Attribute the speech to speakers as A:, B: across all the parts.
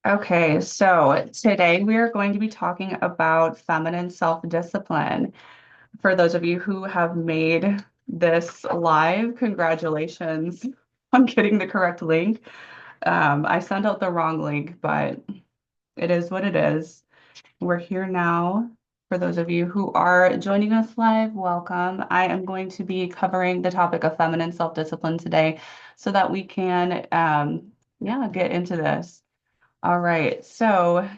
A: Okay, so today we are going to be talking about feminine self-discipline. For those of you who have made this live, congratulations on getting the correct link. I sent out the wrong link, but it is what it is. We're here now. For those of you who are joining us live, welcome. I am going to be covering the topic of feminine self-discipline today so that we can, yeah, get into this. All right, so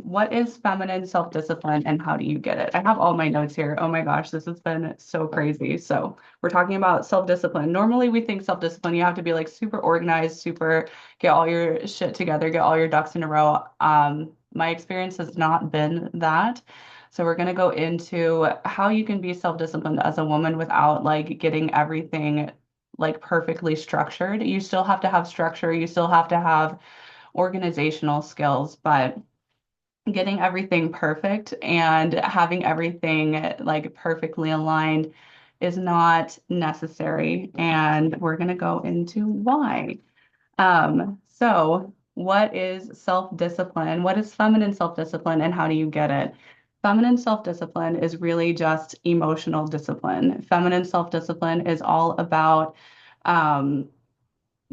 A: what is feminine self-discipline and how do you get it? I have all my notes here. Oh my gosh, this has been so crazy. So we're talking about self-discipline. Normally we think self-discipline, you have to be like super organized, super get all your shit together, get all your ducks in a row. My experience has not been that. So we're going to go into how you can be self-disciplined as a woman without like getting everything like perfectly structured. You still have to have structure, you still have to have organizational skills, but getting everything perfect and having everything like perfectly aligned is not necessary. And we're going to go into why. So what is self-discipline? What is feminine self-discipline and how do you get it? Feminine self-discipline is really just emotional discipline. Feminine self-discipline is all about um,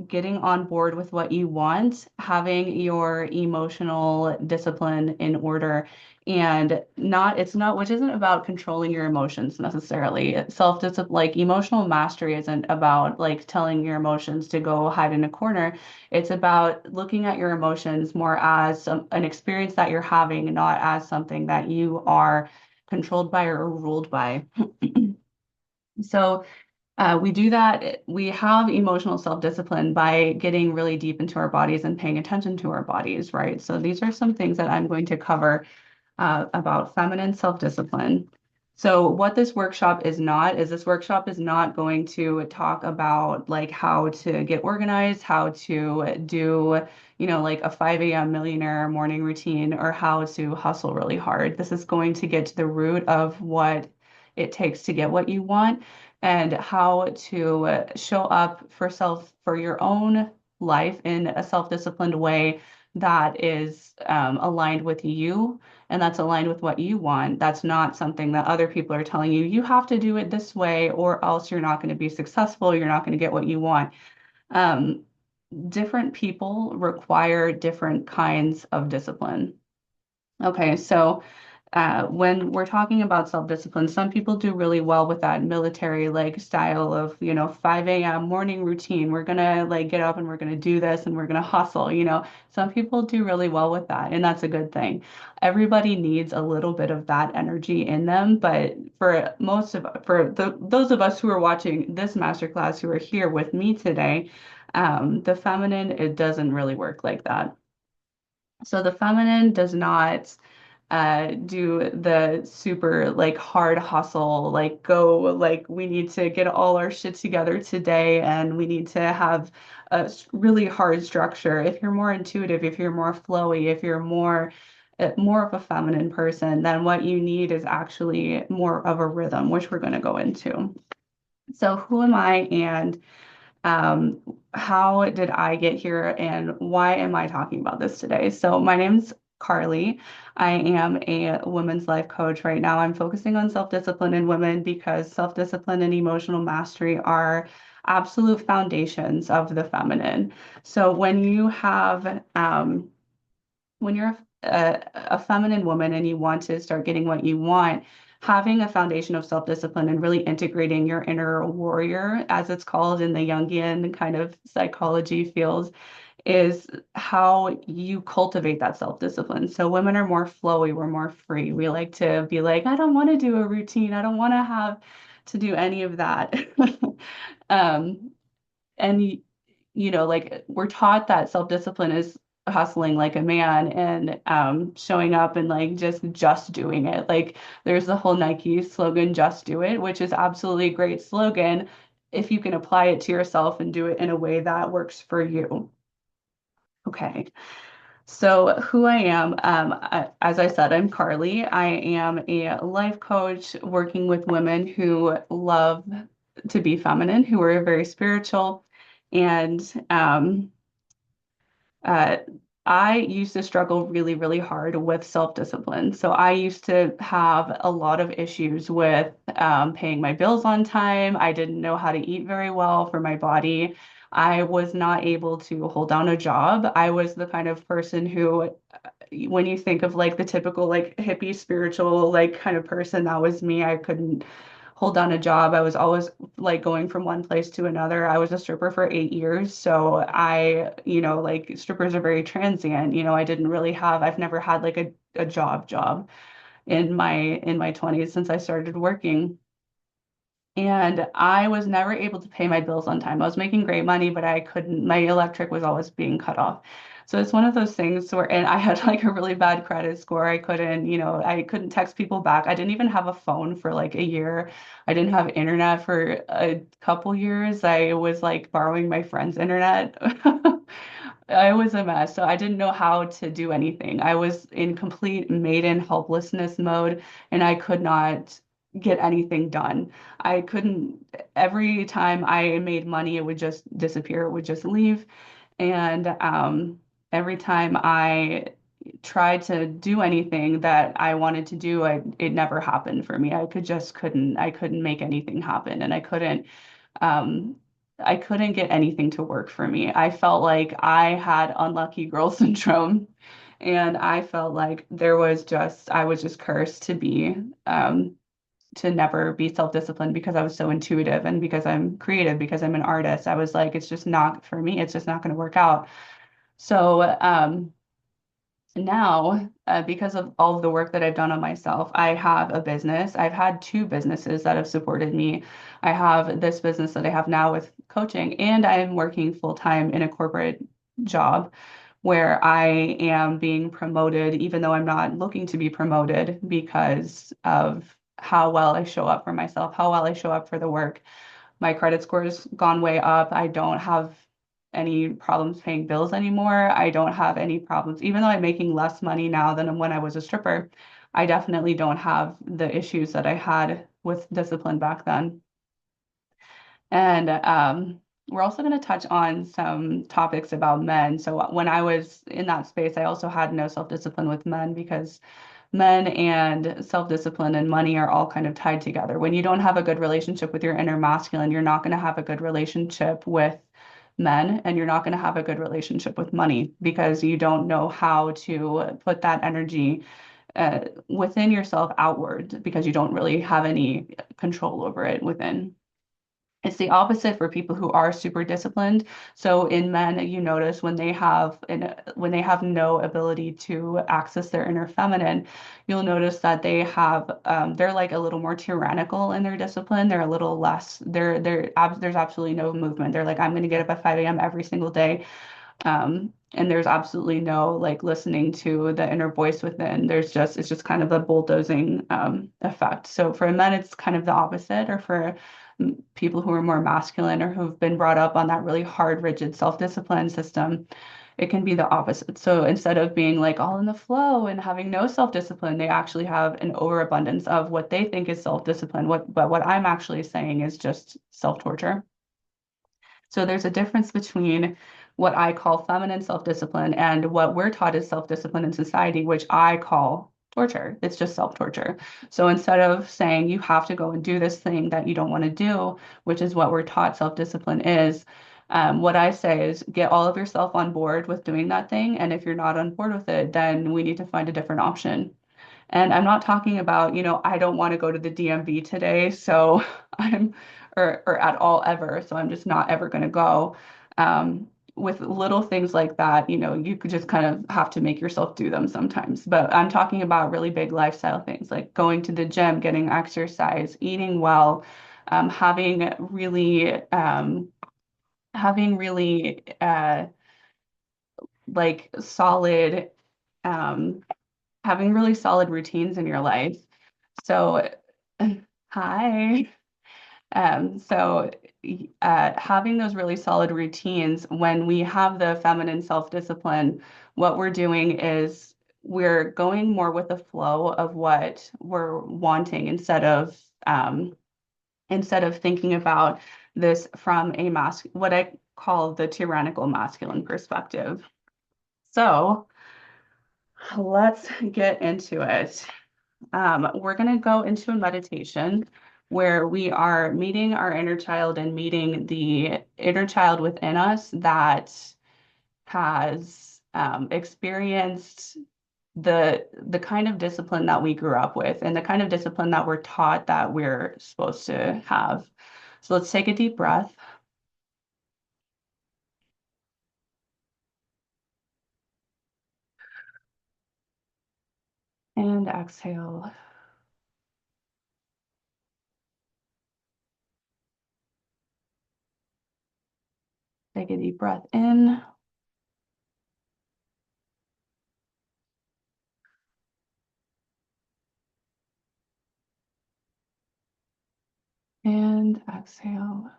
A: getting on board with what you want, having your emotional discipline in order, and it's not, which isn't about controlling your emotions necessarily. Self-discipline, like emotional mastery, isn't about like telling your emotions to go hide in a corner. It's about looking at your emotions more as an experience that you're having, not as something that you are controlled by or ruled by. So, we do that. We have emotional self-discipline by getting really deep into our bodies and paying attention to our bodies, right? So these are some things that I'm going to cover about feminine self-discipline. So what this workshop is not is this workshop is not going to talk about like how to get organized, how to do, like a 5 a.m. millionaire morning routine or how to hustle really hard. This is going to get to the root of what it takes to get what you want and how to show up for your own life in a self-disciplined way that is aligned with you and that's aligned with what you want. That's not something that other people are telling you, you have to do it this way, or else you're not going to be successful. You're not going to get what you want. Um, Different people require different kinds of discipline. Okay, so when we're talking about self-discipline, some people do really well with that military like style of, 5 a.m. morning routine. We're gonna like get up and we're gonna do this and we're gonna hustle, Some people do really well with that, and that's a good thing. Everybody needs a little bit of that energy in them, but those of us who are watching this masterclass who are here with me today, the feminine, it doesn't really work like that. So the feminine does not do the super like hard hustle, like go, like we need to get all our shit together today and we need to have a really hard structure. If you're more intuitive, if you're more flowy, if you're more of a feminine person, then what you need is actually more of a rhythm, which we're going to go into. So who am I and um, how did I get here and why am I talking about this today? So, my name's Carly. I am a women's life coach right now. I'm focusing on self-discipline in women because self-discipline and emotional mastery are absolute foundations of the feminine. So, when you're a feminine woman and you want to start getting what you want, having a foundation of self-discipline and really integrating your inner warrior, as it's called in the Jungian kind of psychology fields, is how you cultivate that self-discipline. So women are more flowy, we're more free. We like to be like, I don't want to do a routine. I don't want to have to do any of that. Um, and like we're taught that self-discipline is hustling like a man and showing up and like just doing it. Like there's the whole Nike slogan, just do it, which is absolutely a great slogan if you can apply it to yourself and do it in a way that works for you. Okay. So who I am, as I said, I'm Carly. I am a life coach working with women who love to be feminine, who are very spiritual, and uh, I used to struggle really, really hard with self-discipline. So I used to have a lot of issues with paying my bills on time. I didn't know how to eat very well for my body. I was not able to hold down a job. I was the kind of person who, when you think of like the typical like hippie spiritual like kind of person, that was me. I couldn't hold down a job. I was always like going from one place to another. I was a stripper for 8 years. So like strippers are very transient. I didn't really have, I've never had like a job in my 20s since I started working. And I was never able to pay my bills on time. I was making great money, but I couldn't, my electric was always being cut off. So it's one of those things where, and I had like a really bad credit score. I couldn't text people back. I didn't even have a phone for like a year. I didn't have internet for a couple years. I was like borrowing my friend's internet. I was a mess. So I didn't know how to do anything. I was in complete maiden helplessness mode, and I could not get anything done. I couldn't, every time I made money, it would just disappear, it would just leave. And every time I tried to do anything that I wanted to do, it never happened for me. I couldn't make anything happen. And um, I couldn't get anything to work for me. I felt like I had unlucky girl syndrome. And I felt like I was just cursed to never be self-disciplined because I was so intuitive and because I'm creative, because I'm an artist. I was like, it's just not for me. It's just not going to work out. So now, because of all of the work that I've done on myself, I have a business. I've had two businesses that have supported me. I have this business that I have now with coaching, and I am working full time in a corporate job where I am being promoted, even though I'm not looking to be promoted because of how well I show up for myself, how well I show up for the work. My credit score has gone way up. I don't have any problems paying bills anymore. I don't have any problems, even though I'm making less money now than when I was a stripper. I definitely don't have the issues that I had with discipline back then. And we're also going to touch on some topics about men. So when I was in that space, I also had no self-discipline with men because men and self-discipline and money are all kind of tied together. When you don't have a good relationship with your inner masculine, you're not going to have a good relationship with men, and you're not going to have a good relationship with money because you don't know how to put that energy within yourself outward because you don't really have any control over it within. It's the opposite for people who are super disciplined. So in men, you notice when they have no ability to access their inner feminine, you'll notice that they're like a little more tyrannical in their discipline. They're a little less. There's absolutely no movement. They're like, I'm going to get up at 5 a.m. every single day. And there's absolutely no like listening to the inner voice within. It's just kind of a bulldozing effect. So for men, it's kind of the opposite, or for people who are more masculine or who've been brought up on that really hard, rigid self-discipline system, it can be the opposite. So instead of being like all in the flow and having no self-discipline, they actually have an overabundance of what they think is self-discipline. But what I'm actually saying is just self-torture. So there's a difference between what I call feminine self-discipline and what we're taught is self-discipline in society, which I call torture. It's just self-torture. So instead of saying you have to go and do this thing that you don't want to do, which is what we're taught self-discipline is, what I say is get all of yourself on board with doing that thing. And if you're not on board with it, then we need to find a different option. And I'm not talking about, I don't want to go to the DMV today, so I'm, or at all ever, so I'm just not ever going to go. With little things like that, you could just kind of have to make yourself do them sometimes. But I'm talking about really big lifestyle things like going to the gym, getting exercise, eating well, having really like solid, um, having really solid routines in your life. So, hi. So having those really solid routines, when we have the feminine self-discipline, what we're doing is we're going more with the flow of what we're wanting instead of thinking about this from what I call the tyrannical masculine perspective. So let's get into it. We're going to go into a meditation where we are meeting our inner child and meeting the inner child within us that has experienced the kind of discipline that we grew up with and the kind of discipline that we're taught that we're supposed to have. So let's take a deep breath and exhale. Take a deep breath in and exhale.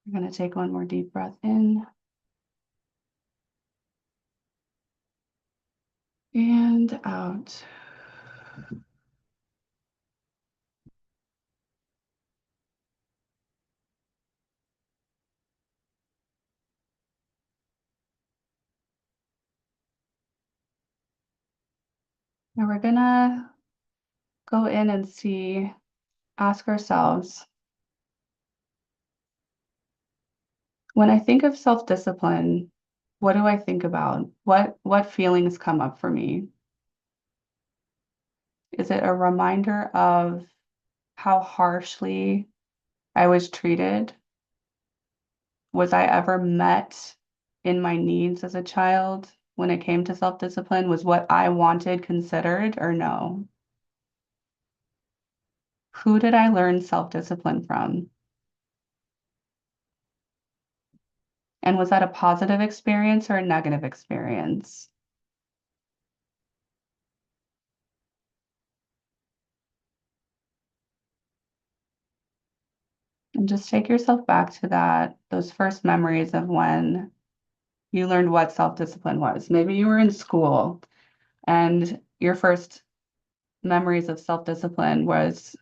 A: We're going to take one more deep breath in and out. Now we're going to go in and ask ourselves, when I think of self-discipline, what do I think about? What feelings come up for me? Is it a reminder of how harshly I was treated? Was I ever met in my needs as a child when it came to self-discipline? Was what I wanted considered or no? Who did I learn self-discipline from? And was that a positive experience or a negative experience? And just take yourself back to those first memories of when you learned what self-discipline was. Maybe you were in school and your first memories of self-discipline was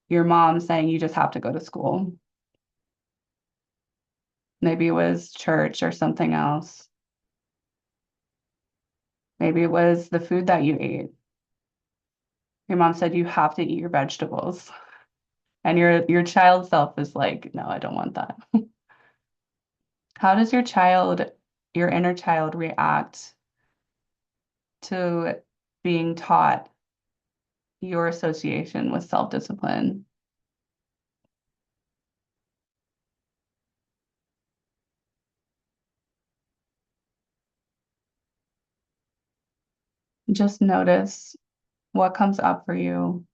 A: your mom saying you just have to go to school. Maybe it was church or something else. Maybe it was the food that you ate. Your mom said you have to eat your vegetables. And your child self is like, no, I don't want that. How does your inner child react to being taught your association with self-discipline? Just notice what comes up for you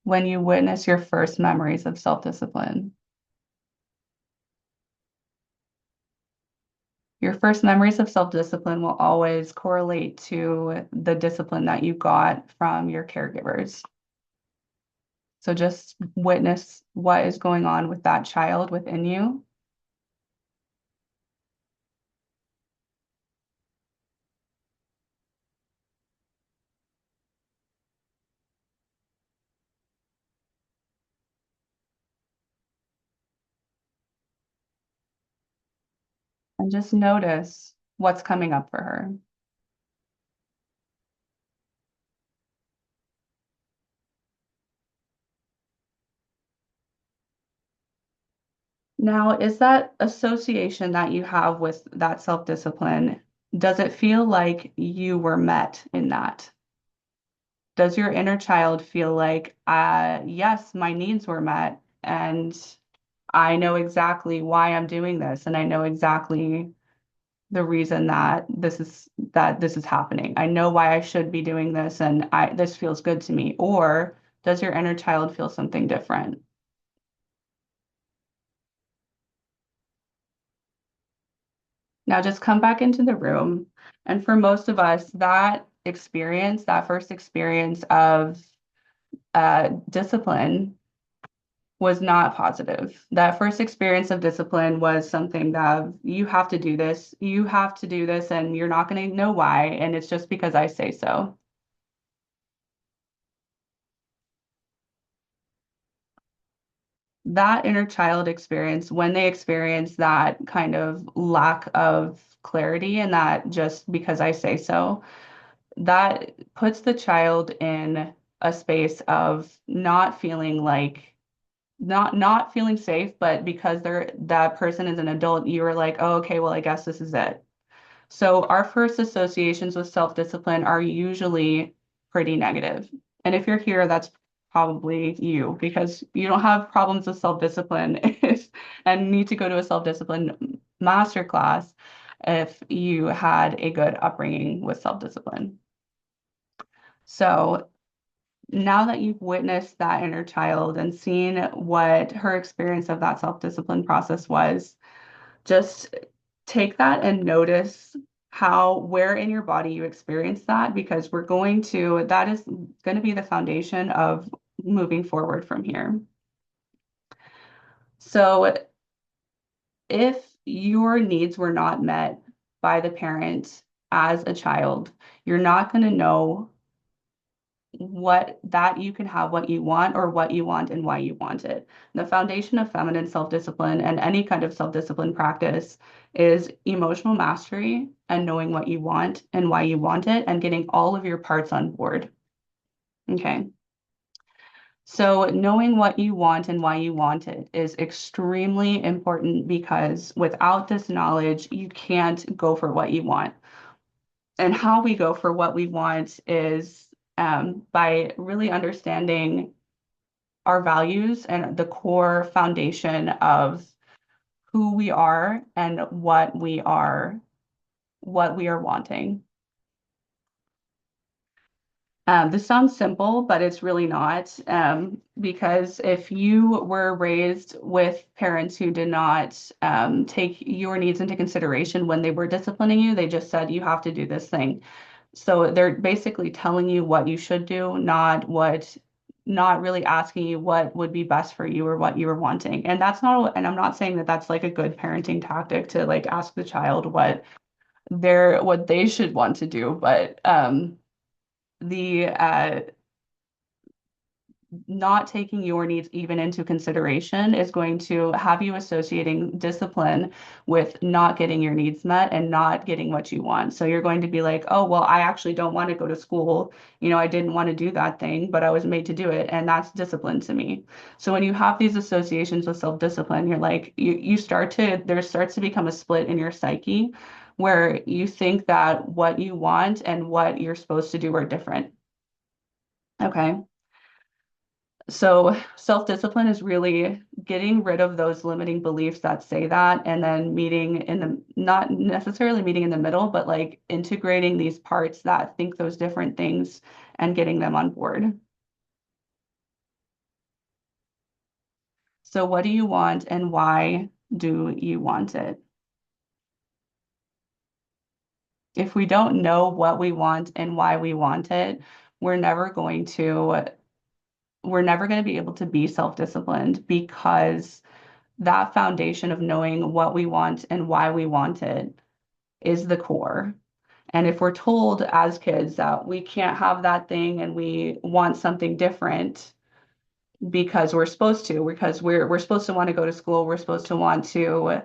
A: when you witness your first memories of self-discipline. Your first memories of self-discipline will always correlate to the discipline that you got from your caregivers. So just witness what is going on with that child within you and just notice what's coming up for her. Now, is that association that you have with that self-discipline, does it feel like you were met in that? Does your inner child feel like, yes, my needs were met, and I know exactly why I'm doing this, and I know exactly the reason that this is happening. I know why I should be doing this, and this feels good to me. Or does your inner child feel something different? Now just come back into the room. And for most of us, that first experience of discipline was not positive. That first experience of discipline was something that you have to do this, and you're not going to know why. And it's just because I say so. that inner child experience, when they experience that kind of lack of clarity and that just because I say so, that puts the child in a space of not feeling like not feeling safe, but because that person is an adult, you were like, oh, okay, well, I guess this is it. So our first associations with self-discipline are usually pretty negative. And if you're here, that's probably you because you don't have problems with self-discipline and need to go to a self-discipline masterclass if you had a good upbringing with self-discipline. So now that you've witnessed that inner child and seen what her experience of that self-discipline process was, just take that and notice where in your body you experience that, because that is going to be the foundation of moving forward from here. So if your needs were not met by the parent as a child, you're not going to know what that you can have what you want or what you want and why you want it. The foundation of feminine self-discipline and any kind of self-discipline practice is emotional mastery and knowing what you want and why you want it and getting all of your parts on board. Okay. So knowing what you want and why you want it is extremely important because without this knowledge, you can't go for what you want. And how we go for what we want is by really understanding our values and the core foundation of who we are and what we are wanting. This sounds simple, but it's really not, because if you were raised with parents who did not take your needs into consideration when they were disciplining you, they just said you have to do this thing. So they're basically telling you what you should do, not really asking you what would be best for you or what you were wanting. And I'm not saying that that's like a good parenting tactic to like ask the child what they should want to do, but the not taking your needs even into consideration is going to have you associating discipline with not getting your needs met and not getting what you want. So you're going to be like, oh, well, I actually don't want to go to school. I didn't want to do that thing, but I was made to do it. And that's discipline to me. So when you have these associations with self-discipline, you're like, there starts to become a split in your psyche where you think that what you want and what you're supposed to do are different. Okay. So self-discipline is really getting rid of those limiting beliefs that say that, and then not necessarily meeting in the middle, but like integrating these parts that think those different things and getting them on board. So what do you want and why do you want it? If we don't know what we want and why we want it, we're never going to be able to be self-disciplined because that foundation of knowing what we want and why we want it is the core. And if we're told as kids that we can't have that thing and we want something different because we're supposed to want to go to school, we're supposed to want to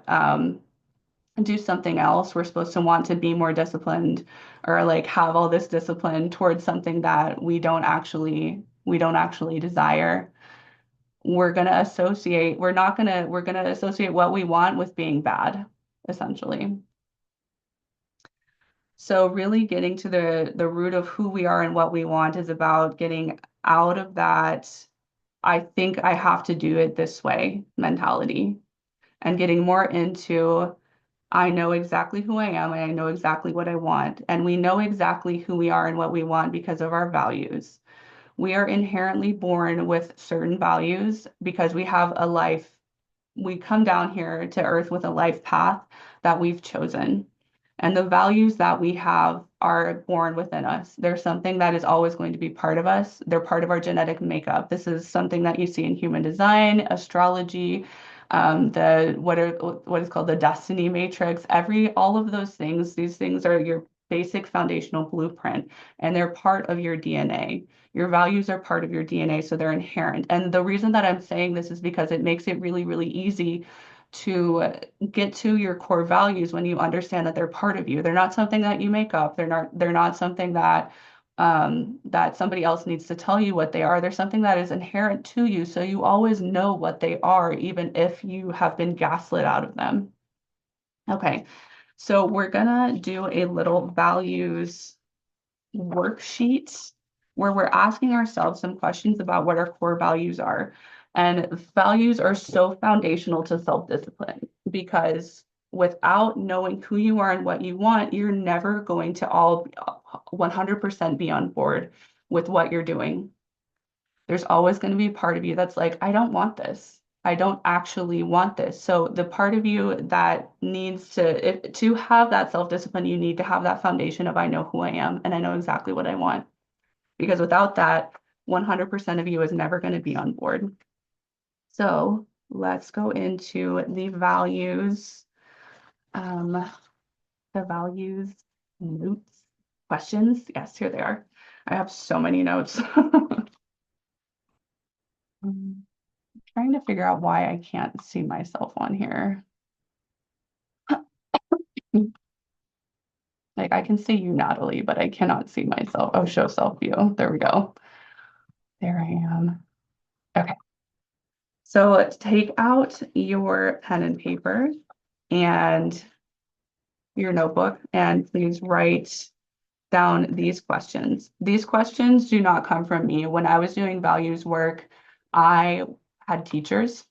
A: do something else, we're supposed to want to be more disciplined or like have all this discipline towards something that we don't actually desire. We're going to associate what we want with being bad, essentially. So really getting to the root of who we are and what we want is about getting out of that, I think I have to do it this way mentality and getting more into, I know exactly who I am and I know exactly what I want. And we know exactly who we are and what we want because of our values. We are inherently born with certain values because we come down here to earth with a life path that we've chosen. And the values that we have are born within us. They're something that is always going to be part of us. They're part of our genetic makeup. This is something that you see in human design, astrology, what is called the destiny matrix. All of those things, these things are basic foundational blueprint, and they're part of your DNA. Your values are part of your DNA, so they're inherent. And the reason that I'm saying this is because it makes it really, really easy to get to your core values when you understand that they're part of you. They're not something that you make up. They're not something that that somebody else needs to tell you what they are. They're something that is inherent to you, so you always know what they are, even if you have been gaslit out of them. Okay, so we're gonna do a little values worksheet where we're asking ourselves some questions about what our core values are. And values are so foundational to self-discipline because without knowing who you are and what you want, you're never going to all 100% be on board with what you're doing. There's always going to be a part of you that's like, I don't want this. I don't actually want this. So the part of you that needs to have that self-discipline, you need to have that foundation of I know who I am and I know exactly what I want. Because without that, 100% of you is never going to be on board. So let's go into um, the values notes, questions. Yes, here they are. I have so many notes. Trying to figure out why I can't see myself on here. Like I can see you, Natalie, but I cannot see myself. Oh, show self view. There we go. There I am. Okay. So take out your pen and paper and your notebook and please write down these questions. These questions do not come from me. When I was doing values work, I had teachers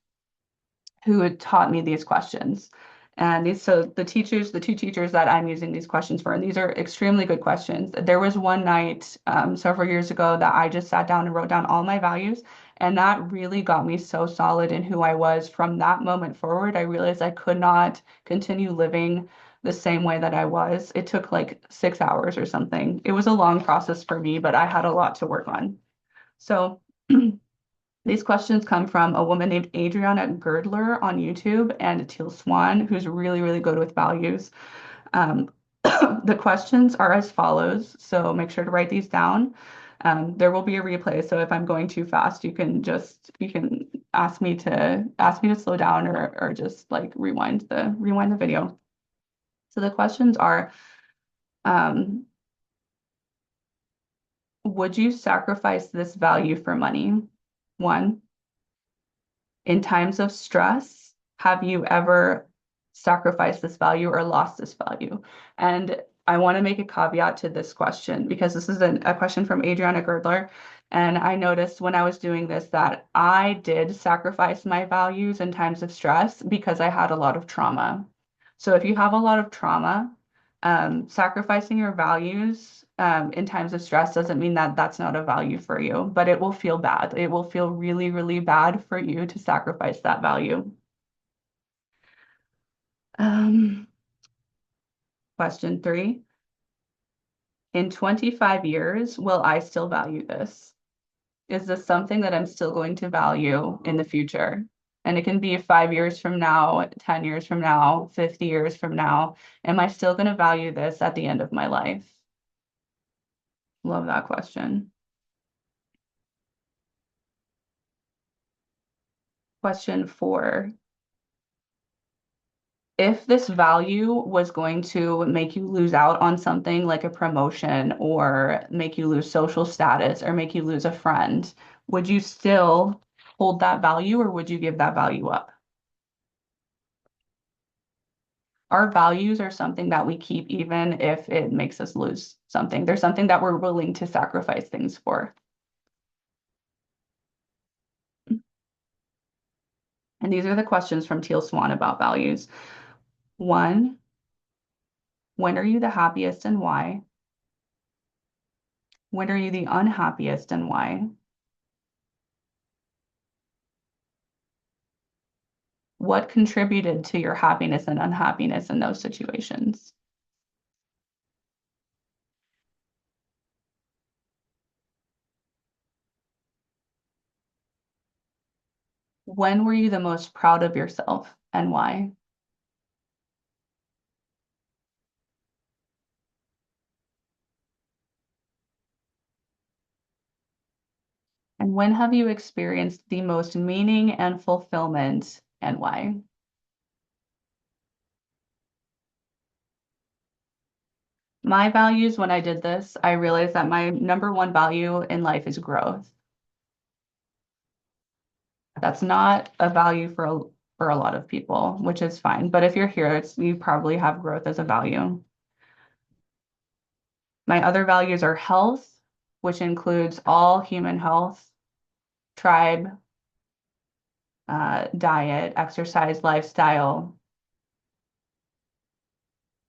A: who had taught me these questions. And so the two teachers that I'm using these questions for, and these are extremely good questions. There was one night several years ago that I just sat down and wrote down all my values. And that really got me so solid in who I was. From that moment forward, I realized I could not continue living the same way that I was. It took like 6 hours or something. It was a long process for me, but I had a lot to work on. So these questions come from a woman named Adriana Girdler on YouTube and Teal Swan, who's really, really good with values. Um, the questions are as follows, so make sure to write these down. There will be a replay, so if I'm going too fast, you can ask me to slow down or just like rewind the video. So the questions are, um, would you sacrifice this value for money? One. In times of stress, have you ever sacrificed this value or lost this value? And I want to make a caveat to this question because this is a question from Adriana Girdler. And I noticed when I was doing this that I did sacrifice my values in times of stress because I had a lot of trauma. So if you have a lot of trauma, sacrificing your values in times of stress doesn't mean that that's not a value for you, but it will feel bad. It will feel really, really bad for you to sacrifice that value. Um, Question 3. In 25 years, will I still value this? Is this something that I'm still going to value in the future? And it can be 5 years from now, 10 years from now, 50 years from now. Am I still going to value this at the end of my life? Love that question. Question 4. If this value was going to make you lose out on something like a promotion or make you lose social status or make you lose a friend, would you still hold that value or would you give that value up? Our values are something that we keep even if it makes us lose something. There's something that we're willing to sacrifice things for. And these are the questions from Teal Swan about values. 1, when are you the happiest and why? When are you the unhappiest and why? What contributed to your happiness and unhappiness in those situations? When were you the most proud of yourself and why? When have you experienced the most meaning and fulfillment and why? My values, when I did this, I realized that my number one value in life is growth. That's not a value for a lot of people, which is fine. But if you're here, you probably have growth as a value. My other values are health, which includes all human health, tribe, diet, exercise, lifestyle,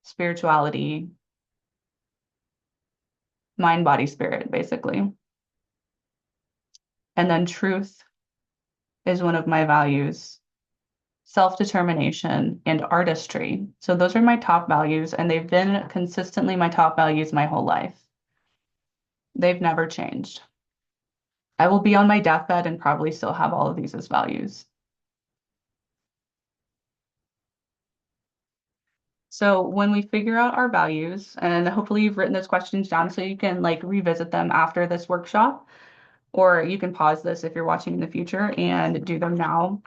A: spirituality, mind, body, spirit, basically. And then truth is one of my values, self-determination, and artistry. So those are my top values, and they've been consistently my top values my whole life. They've never changed. I will be on my deathbed and probably still have all of these as values. So when we figure out our values, and hopefully you've written those questions down so you can like revisit them after this workshop, or you can pause this if you're watching in the future and do them now.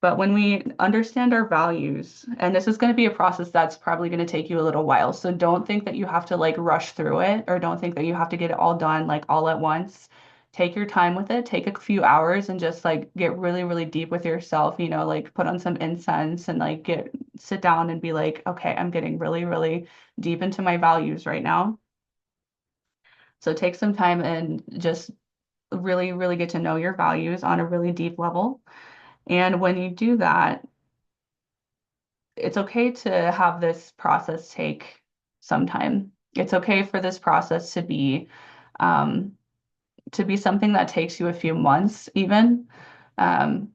A: But when we understand our values, and this is going to be a process that's probably going to take you a little while. So don't think that you have to like rush through it, or don't think that you have to get it all done like all at once. Take your time with it, take a few hours and just like get really, really deep with yourself, like put on some incense and like sit down and be like, okay, I'm getting really, really deep into my values right now. So take some time and just really, really get to know your values on a really deep level. And when you do that, it's okay to have this process take some time. It's okay for this process um, to be something that takes you a few months even. Um,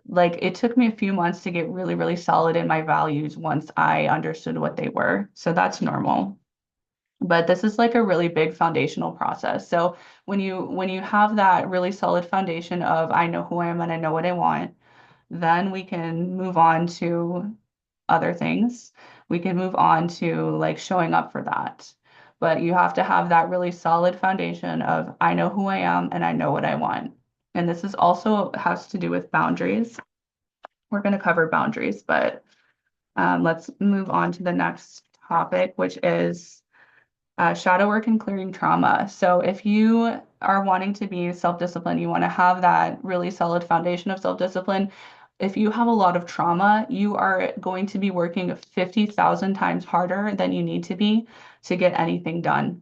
A: like it took me a few months to get really, really solid in my values once I understood what they were. So that's normal. But this is like a really big foundational process. So when you have that really solid foundation of I know who I am and I know what I want, then we can move on to other things. We can move on to like showing up for that. But you have to have that really solid foundation of I know who I am and I know what I want. And this is also has to do with boundaries. We're going to cover boundaries, but let's move on to the next topic, which is shadow work and clearing trauma. So if you are wanting to be self-disciplined, you want to have that really solid foundation of self-discipline. If you have a lot of trauma, you are going to be working 50,000 times harder than you need to be to get anything done.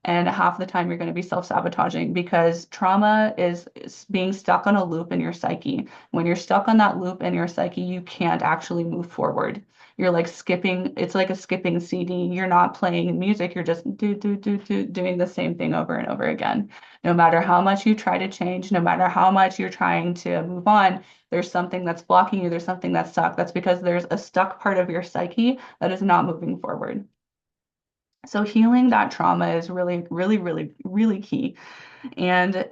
A: And half the time you're going to be self-sabotaging because trauma is being stuck on a loop in your psyche. When you're stuck on that loop in your psyche, you can't actually move forward. You're like skipping, it's like a skipping CD. You're not playing music, you're just doing the same thing over and over again. No matter how much you try to change, no matter how much you're trying to move on, there's something that's blocking you, there's something that's stuck. That's because there's a stuck part of your psyche that is not moving forward. So healing that trauma is really, really, really, really key. And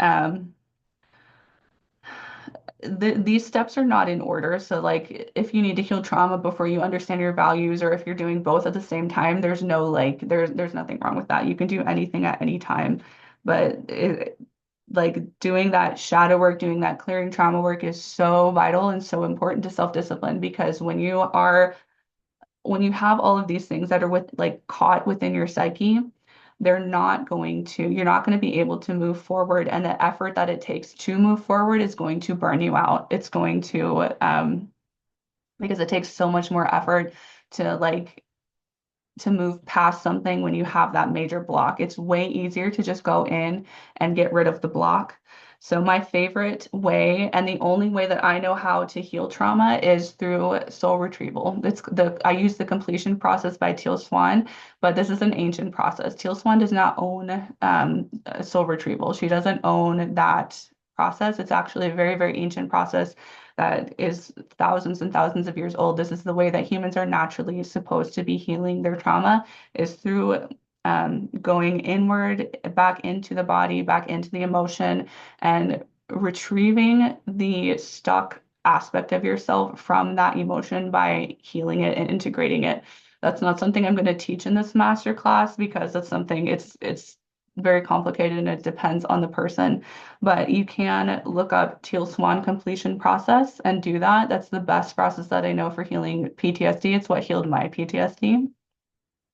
A: these steps are not in order. So like if you need to heal trauma before you understand your values, or if you're doing both at the same time, there's no like there's nothing wrong with that. You can do anything at any time. But like doing that shadow work, doing that clearing trauma work is so vital and so important to self-discipline because when you have all of these things that are caught within your psyche, you're not going to be able to move forward. And the effort that it takes to move forward is going to burn you out. It's going to, because it takes so much more effort to to move past something when you have that major block. It's way easier to just go in and get rid of the block. So my favorite way and the only way that I know how to heal trauma is through soul retrieval. I use the completion process by Teal Swan, but this is an ancient process. Teal Swan does not own soul retrieval. She doesn't own that process. It's actually a very, very ancient process that is thousands and thousands of years old. This is the way that humans are naturally supposed to be healing their trauma is through going inward, back into the body, back into the emotion, and retrieving the stuck aspect of yourself from that emotion by healing it and integrating it. That's not something I'm going to teach in this master class because that's something it's very complicated and it depends on the person. But you can look up Teal Swan completion process and do that. That's the best process that I know for healing PTSD. It's what healed my PTSD.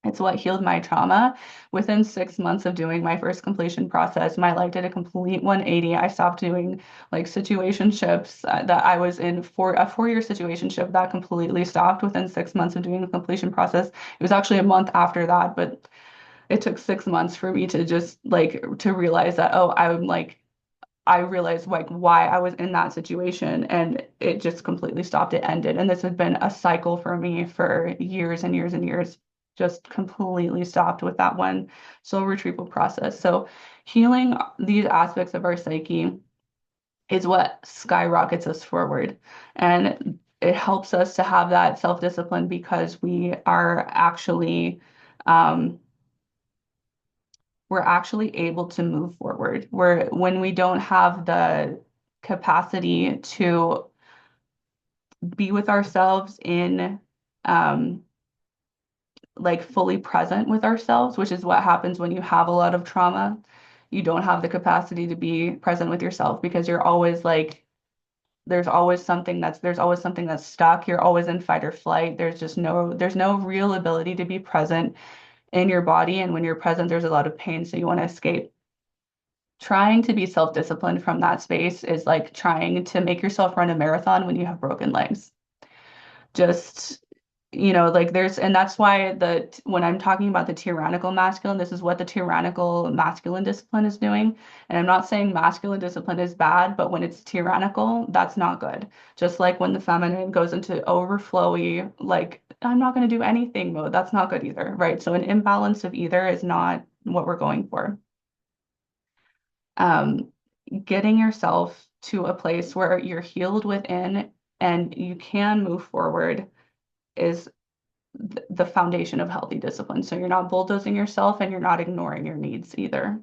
A: It's what healed my trauma. Within 6 months of doing my first completion process, my life did a complete 180. I stopped doing like situationships that I was in for a 4-year situationship that completely stopped within 6 months of doing the completion process. It was actually a month after that, but it took 6 months for me to just like to realize that, oh, I'm like I realized like why I was in that situation and it just completely stopped. It ended. And this had been a cycle for me for years and years and years, just completely stopped with that one soul retrieval process. So healing these aspects of our psyche is what skyrockets us forward. And it helps us to have that self-discipline because um, we're actually able to move forward. When we don't have the capacity to be with ourselves in um, like fully present with ourselves, which is what happens when you have a lot of trauma. You don't have the capacity to be present with yourself because you're always like, there's always something that's stuck. You're always in fight or flight. There's no real ability to be present in your body. And when you're present, there's a lot of pain. So you want to escape. Trying to be self-disciplined from that space is like trying to make yourself run a marathon when you have broken legs. Just, like and that's why when I'm talking about the tyrannical masculine, this is what the tyrannical masculine discipline is doing. And I'm not saying masculine discipline is bad, but when it's tyrannical, that's not good. Just like when the feminine goes into overflowy, like, I'm not going to do anything mode, that's not good either, right? So an imbalance of either is not what we're going for. Um, Getting yourself to a place where you're healed within and you can move forward is the foundation of healthy discipline. So you're not bulldozing yourself and you're not ignoring your needs either.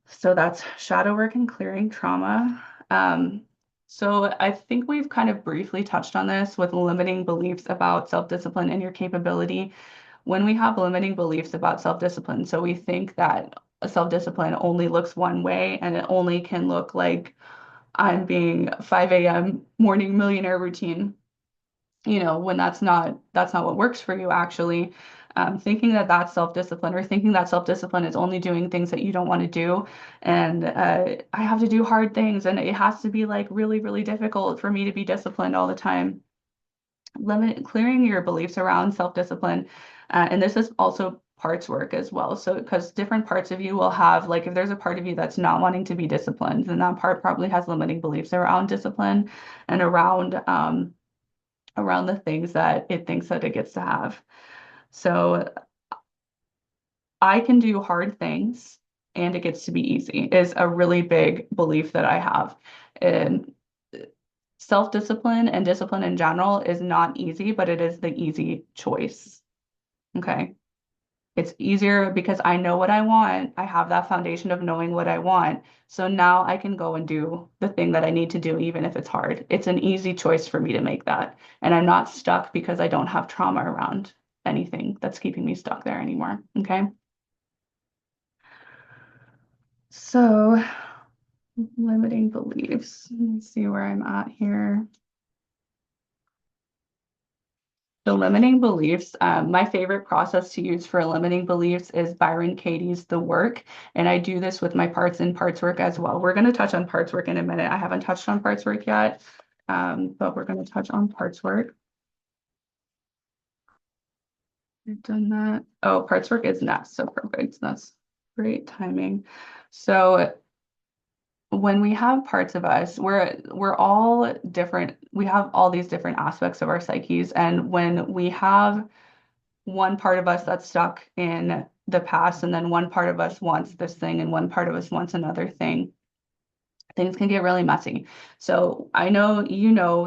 A: So that's shadow work and clearing trauma. So I think we've kind of briefly touched on this with limiting beliefs about self-discipline and your capability. When we have limiting beliefs about self-discipline, so we think that self-discipline only looks one way and it only can look like I'm being 5 a.m. morning millionaire routine, when that's not what works for you actually. Thinking that that's self-discipline or thinking that self-discipline is only doing things that you don't want to do. And I have to do hard things and it has to be like really, really difficult for me to be disciplined all the time. Clearing your beliefs around self-discipline. And this is also parts work as well. So, because different parts of you will have, like, if there's a part of you that's not wanting to be disciplined, then that part probably has limiting beliefs around discipline and around the things that it thinks that it gets to have. So I can do hard things and it gets to be easy is a really big belief that I have. And self-discipline and discipline in general is not easy, but it is the easy choice. Okay. It's easier because I know what I want. I have that foundation of knowing what I want. So now I can go and do the thing that I need to do, even if it's hard. It's an easy choice for me to make that. And I'm not stuck because I don't have trauma around anything that's keeping me stuck there anymore. Okay. So limiting beliefs. Let me see where I'm at here. The limiting beliefs, my favorite process to use for limiting beliefs is Byron Katie's The Work. And I do this with my parts and parts work as well. We're going to touch on parts work in a minute. I haven't touched on parts work yet, but we're going to touch on parts work. We've done that. Oh, parts work is next. So perfect. That's great timing. So when we have parts of us, we're all different. We have all these different aspects of our psyches. And when we have one part of us that's stuck in the past, and then one part of us wants this thing, and one part of us wants another thing, things can get really messy. So I know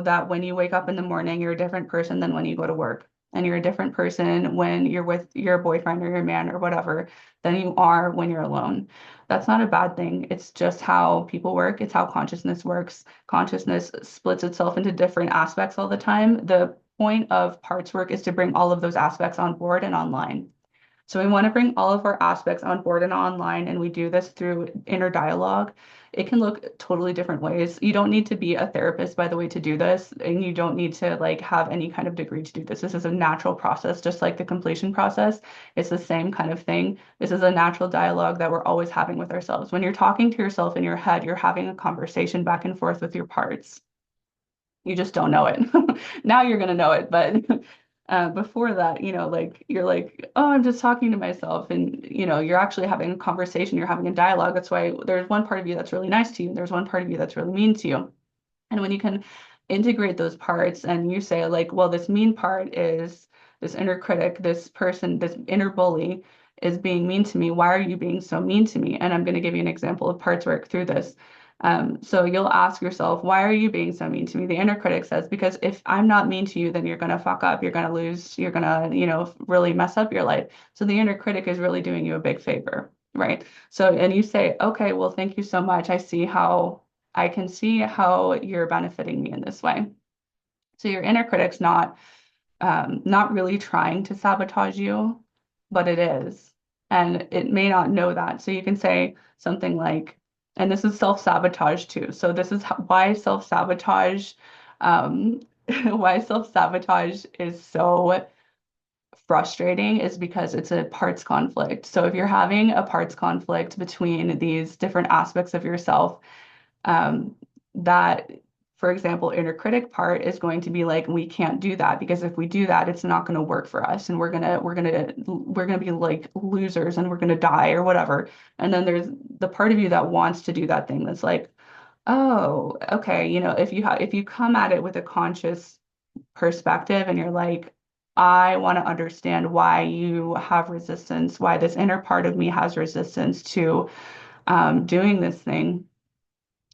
A: that when you wake up in the morning, you're a different person than when you go to work. And you're a different person when you're with your boyfriend or your man or whatever than you are when you're alone. That's not a bad thing. It's just how people work. It's how consciousness works. Consciousness splits itself into different aspects all the time. The point of parts work is to bring all of those aspects on board and online. So we want to bring all of our aspects on board and online, and we do this through inner dialogue. It can look totally different ways. You don't need to be a therapist, by the way, to do this, and you don't need to like have any kind of degree to do this. This is a natural process, just like the completion process. It's the same kind of thing. This is a natural dialogue that we're always having with ourselves. When you're talking to yourself in your head, you're having a conversation back and forth with your parts. You just don't know it. Now you're gonna know it, but before that, like you're like, oh, I'm just talking to myself, and you're actually having a conversation. You're having a dialogue. That's why there's one part of you that's really nice to you. There's one part of you that's really mean to you. And when you can integrate those parts and you say, like, well, this mean part is this inner critic, this person, this inner bully is being mean to me. Why are you being so mean to me? And I'm going to give you an example of parts work through this. So you'll ask yourself, why are you being so mean to me? The inner critic says, because if I'm not mean to you, then you're going to fuck up, you're going to lose, you're going to, really mess up your life. So the inner critic is really doing you a big favor, right? So, and you say, okay, well, thank you so much. I can see how you're benefiting me in this way. So your inner critic's not really trying to sabotage you, but it is. And it may not know that. So you can say something like, and this is self-sabotage too. So this is why self-sabotage, um, why self-sabotage is so frustrating is because it's a parts conflict. So if you're having a parts conflict between these different aspects of yourself, um, that, for example, inner critic part is going to be like, we can't do that because if we do that, it's not going to work for us, and we're gonna be like losers, and we're gonna die or whatever. And then there's the part of you that wants to do that thing that's like, oh, okay, if you come at it with a conscious perspective and you're like, I want to understand why you have resistance, why this inner part of me has resistance to doing this thing,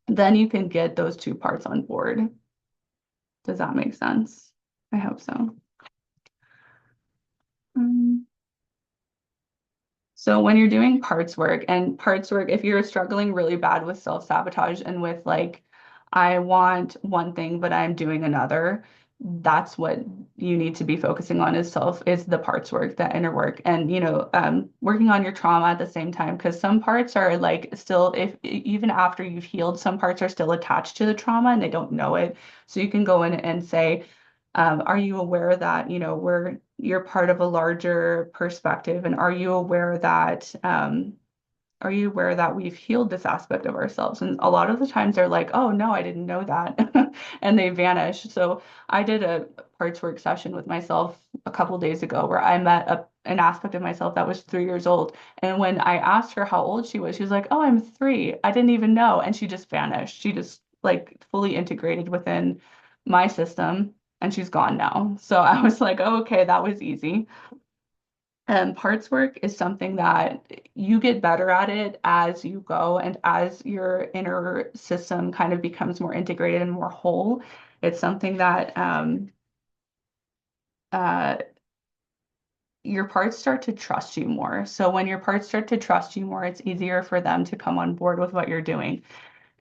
A: then you can get those two parts on board. Does that make sense? I hope so. Mm. So when you're doing parts work, if you're struggling really bad with self-sabotage and with like, I want one thing, but I'm doing another, that's what you need to be focusing on is the parts work, the inner work, and working on your trauma at the same time, because some parts are like still, if even after you've healed, some parts are still attached to the trauma and they don't know it. So you can go in and say, are you aware that, you're part of a larger perspective? And are you aware that we've healed this aspect of ourselves? And a lot of the times they're like, oh no, I didn't know that. And they vanish. So I did a parts work session with myself a couple days ago where I met an aspect of myself that was 3 years old. And when I asked her how old she was like, oh, I'm 3. I didn't even know. And she just vanished. She just like fully integrated within my system and she's gone now. So I was like, oh, okay, that was easy. And parts work is something that you get better at it as you go and as your inner system kind of becomes more integrated and more whole. It's something that uh, your parts start to trust you more. So when your parts start to trust you more, it's easier for them to come on board with what you're doing.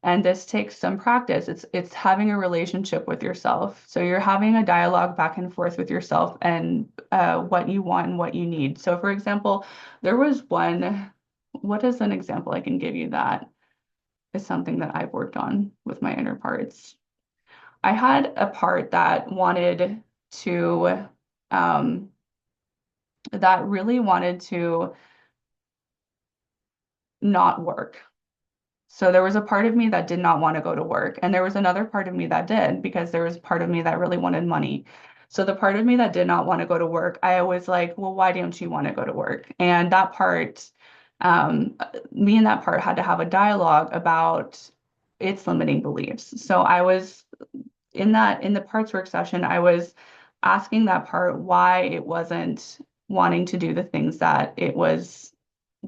A: And this takes some practice. It's having a relationship with yourself. So you're having a dialogue back and forth with yourself and what you want and what you need. So for example, there was one, what is an example I can give you that is something that I've worked on with my inner parts? I had a part that wanted to, um, that really wanted to not work. So there was a part of me that did not want to go to work. And there was another part of me that did because there was part of me that really wanted money. So the part of me that did not want to go to work, I was like, well, why don't you want to go to work? And that part, me and that part had to have a dialogue about its limiting beliefs. So I was in the parts work session, I was asking that part why it wasn't wanting to do the things that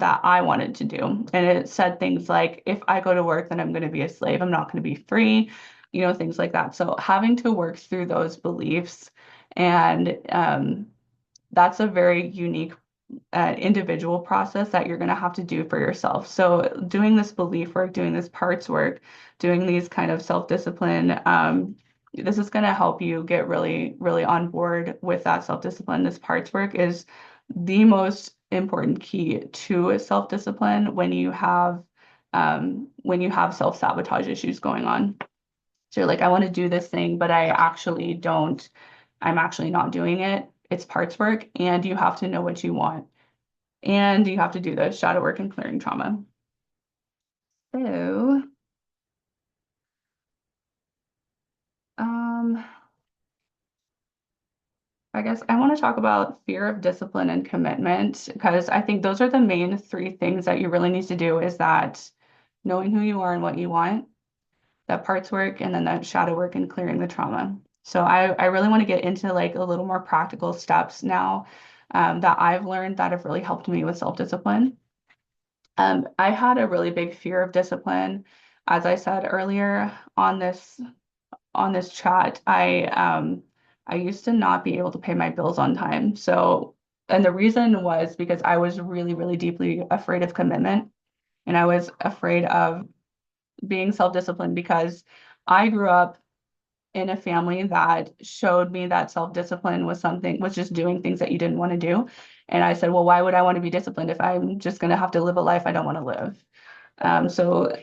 A: I wanted to do. And it said things like, if I go to work, then I'm going to be a slave. I'm not going to be free, things like that. So having to work through those beliefs and that's a very unique individual process that you're going to have to do for yourself. So doing this belief work, doing this parts work, doing these kind of self-discipline, this is going to help you get really, really on board with that self-discipline. This parts work is the most important key to self-discipline when you have self-sabotage issues going on. So you're like, I want to do this thing, but I'm actually not doing it. It's parts work, and you have to know what you want. And you have to do the shadow work and clearing trauma. So, um, I guess I want to talk about fear of discipline and commitment because I think those are the main three things that you really need to do is that knowing who you are and what you want, that parts work, and then that shadow work and clearing the trauma. So I really want to get into like a little more practical steps now that I've learned that have really helped me with self-discipline. I had a really big fear of discipline. As I said earlier on this chat, I used to not be able to pay my bills on time. So, and the reason was because I was really, really deeply afraid of commitment, and I was afraid of being self-disciplined because I grew up in a family that showed me that self-discipline was just doing things that you didn't want to do. And I said, well, why would I want to be disciplined if I'm just going to have to live a life I don't want to live? So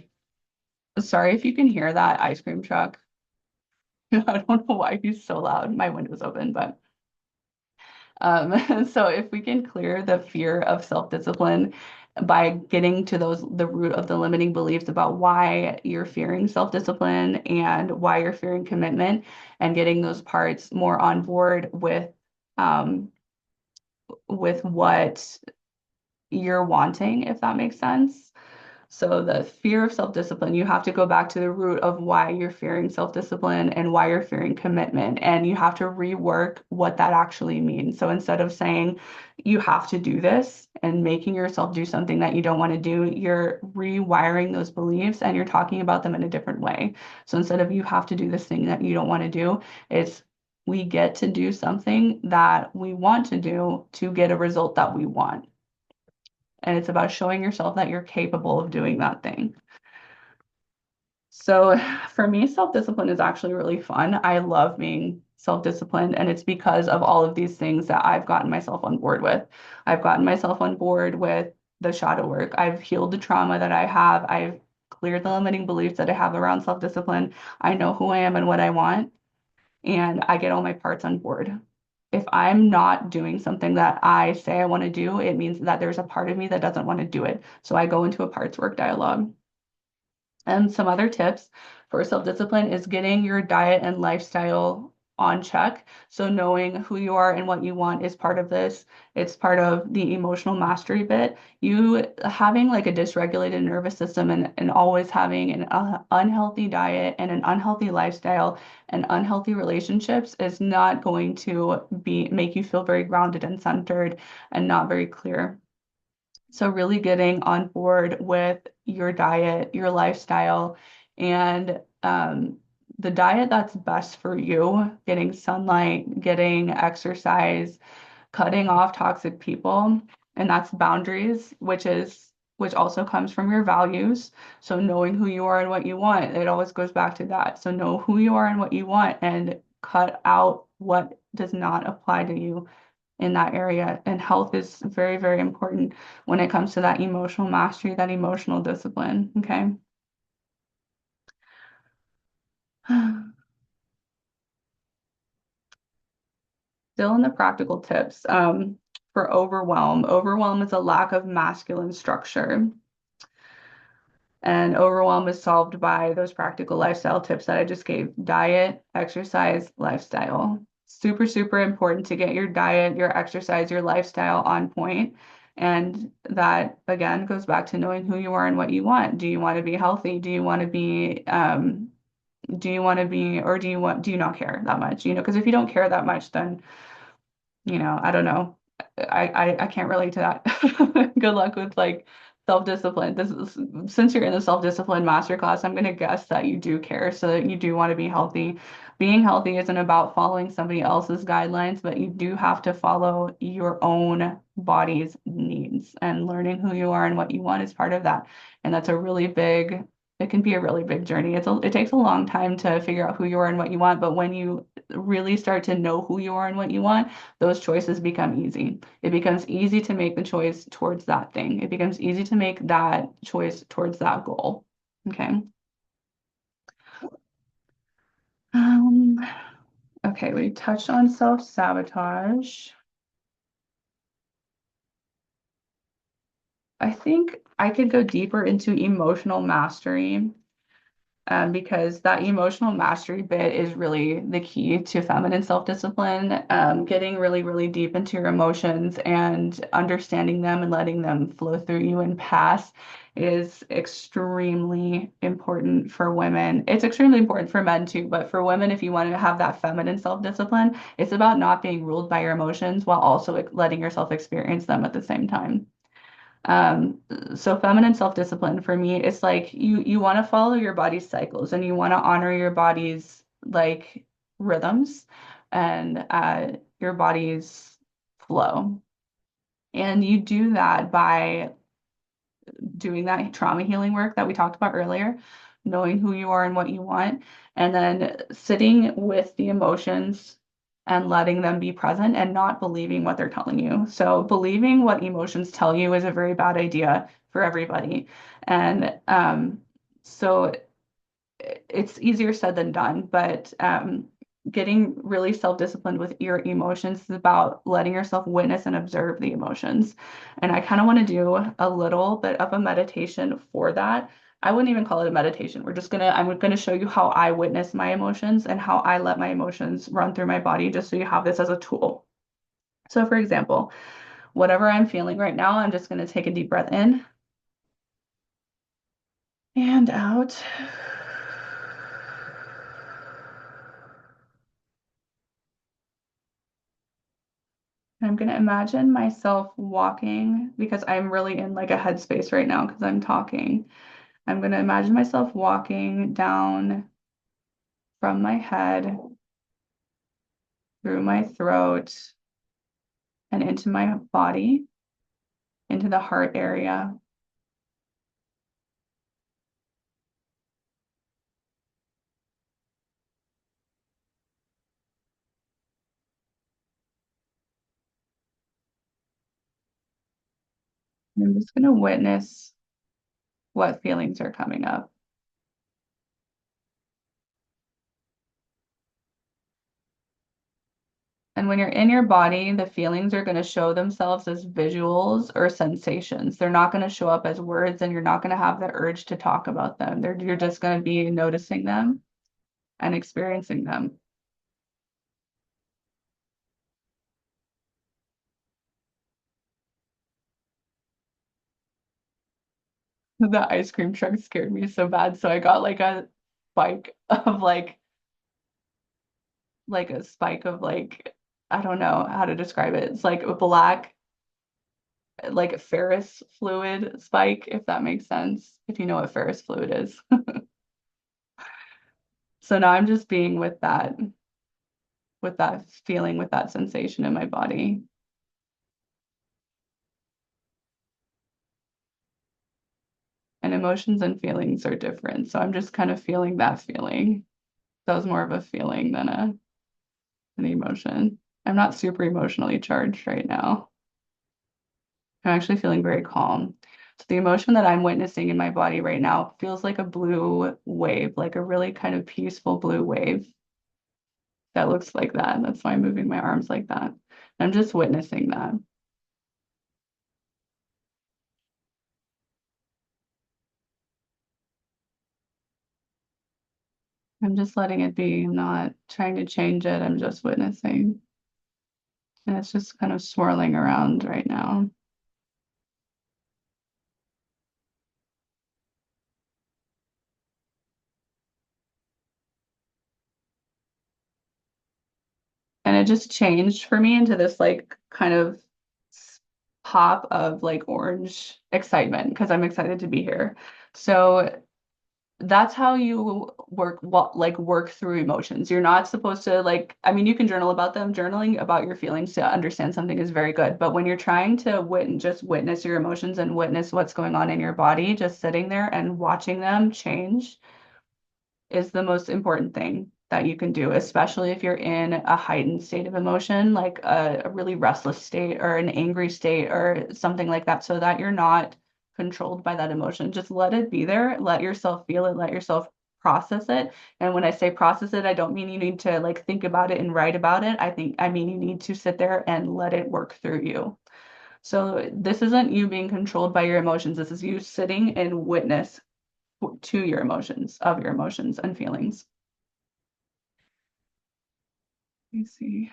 A: sorry if you can hear that ice cream truck. I don't know why he's so loud. My window's open, but so if we can clear the fear of self-discipline by getting to the root of the limiting beliefs about why you're fearing self-discipline and why you're fearing commitment and getting those parts more on board um, with what you're wanting, if that makes sense. So the fear of self-discipline, you have to go back to the root of why you're fearing self-discipline and why you're fearing commitment. And you have to rework what that actually means. So instead of saying you have to do this and making yourself do something that you don't want to do, you're rewiring those beliefs and you're talking about them in a different way. So instead of you have to do this thing that you don't want to do, it's we get to do something that we want to do to get a result that we want. And it's about showing yourself that you're capable of doing that thing. So for me, self-discipline is actually really fun. I love being self-disciplined, and it's because of all of these things that I've gotten myself on board with. I've gotten myself on board with the shadow work. I've healed the trauma that I have. I've cleared the limiting beliefs that I have around self-discipline. I know who I am and what I want, and I get all my parts on board. If I'm not doing something that I say I want to do, it means that there's a part of me that doesn't want to do it. So I go into a parts work dialogue. And some other tips for self-discipline is getting your diet and lifestyle on check. So knowing who you are and what you want is part of this. It's part of the emotional mastery bit. You having like a dysregulated nervous system and always having an unhealthy diet and an unhealthy lifestyle and unhealthy relationships is not going to be make you feel very grounded and centered and not very clear. So really getting on board with your diet, your lifestyle, and the diet that's best for you, getting sunlight, getting exercise, cutting off toxic people, and that's boundaries, which also comes from your values. So knowing who you are and what you want, it always goes back to that. So know who you are and what you want and cut out what does not apply to you in that area. And health is very, very important when it comes to that emotional mastery, that emotional discipline. Okay. Still in the practical tips. For overwhelm, overwhelm is a lack of masculine structure. And overwhelm is solved by those practical lifestyle tips that I just gave: diet, exercise, lifestyle. Super, super important to get your diet, your exercise, your lifestyle on point. And that again goes back to knowing who you are and what you want. Do you want to be healthy? Or do you not care that much? Because if you don't care that much, then I don't know. I can't relate to that. Good luck with like self-discipline. Since you're in the self-discipline masterclass, I'm gonna guess that you do care, so that you do want to be healthy. Being healthy isn't about following somebody else's guidelines, but you do have to follow your own body's needs, and learning who you are and what you want is part of that. And that's it can be a really big journey. It takes a long time to figure out who you are and what you want, but when you really start to know who you are and what you want, those choices become easy. It becomes easy to make the choice towards that thing. It becomes easy to make that choice towards that goal. Okay. Um, okay, we touched on self-sabotage. I think I could go deeper into emotional mastery. Because that emotional mastery bit is really the key to feminine self-discipline. Getting really, really deep into your emotions and understanding them and letting them flow through you and pass is extremely important for women. It's extremely important for men too, but for women, if you want to have that feminine self-discipline, it's about not being ruled by your emotions while also letting yourself experience them at the same time. Um, so feminine self-discipline for me, it's like you want to follow your body's cycles and you want to honor your body's like rhythms and your body's flow. And you do that by doing that trauma healing work that we talked about earlier, knowing who you are and what you want, and then sitting with the emotions and letting them be present and not believing what they're telling you. So, believing what emotions tell you is a very bad idea for everybody. And so it's easier said than done, but getting really self-disciplined with your emotions is about letting yourself witness and observe the emotions. And I kind of want to do a little bit of a meditation for that. I wouldn't even call it a meditation. I'm gonna show you how I witness my emotions and how I let my emotions run through my body, just so you have this as a tool. So for example, whatever I'm feeling right now, I'm just gonna take a deep breath in and out. I'm going to imagine myself walking because I'm really in like a headspace right now because I'm talking. I'm going to imagine myself walking down from my head through my throat and into my body, into the heart area. And I'm just going to witness what feelings are coming up. And when you're in your body, the feelings are going to show themselves as visuals or sensations. They're not going to show up as words, and you're not going to have the urge to talk about them. You're just going to be noticing them and experiencing them. The ice cream truck scared me so bad, so I got like a spike of like a spike of like I don't know how to describe it. It's like a black like a ferrous fluid spike, if that makes sense, if you know what ferrous fluid is. So now I'm just being with that feeling, with that sensation in my body. And emotions and feelings are different. So I'm just kind of feeling that feeling. That was more of a feeling than an emotion. I'm not super emotionally charged right now. I'm actually feeling very calm. So the emotion that I'm witnessing in my body right now feels like a blue wave, like a really kind of peaceful blue wave that looks like that. That's why I'm moving my arms like that. I'm just witnessing that. I'm just letting it be. I'm not trying to change it. I'm just witnessing. And it's just kind of swirling around right now. And it just changed for me into this like kind of pop of like orange excitement because I'm excited to be here. So that's how you work through emotions. You're not supposed to like, I mean, you can journal about them. Journaling about your feelings to understand something is very good. But when you're trying to just witness your emotions and witness what's going on in your body, just sitting there and watching them change is the most important thing. that you can do, especially if you're in a heightened state of emotion, like a really restless state or an angry state or something like that, so that you're not controlled by that emotion. Just let it be there, let yourself feel it, let yourself process it. And when I say process it, I don't mean you need to like think about it and write about it. I mean you need to sit there and let it work through you. So this isn't you being controlled by your emotions. This is you sitting and witness to your emotions, of your emotions and feelings. Let me see.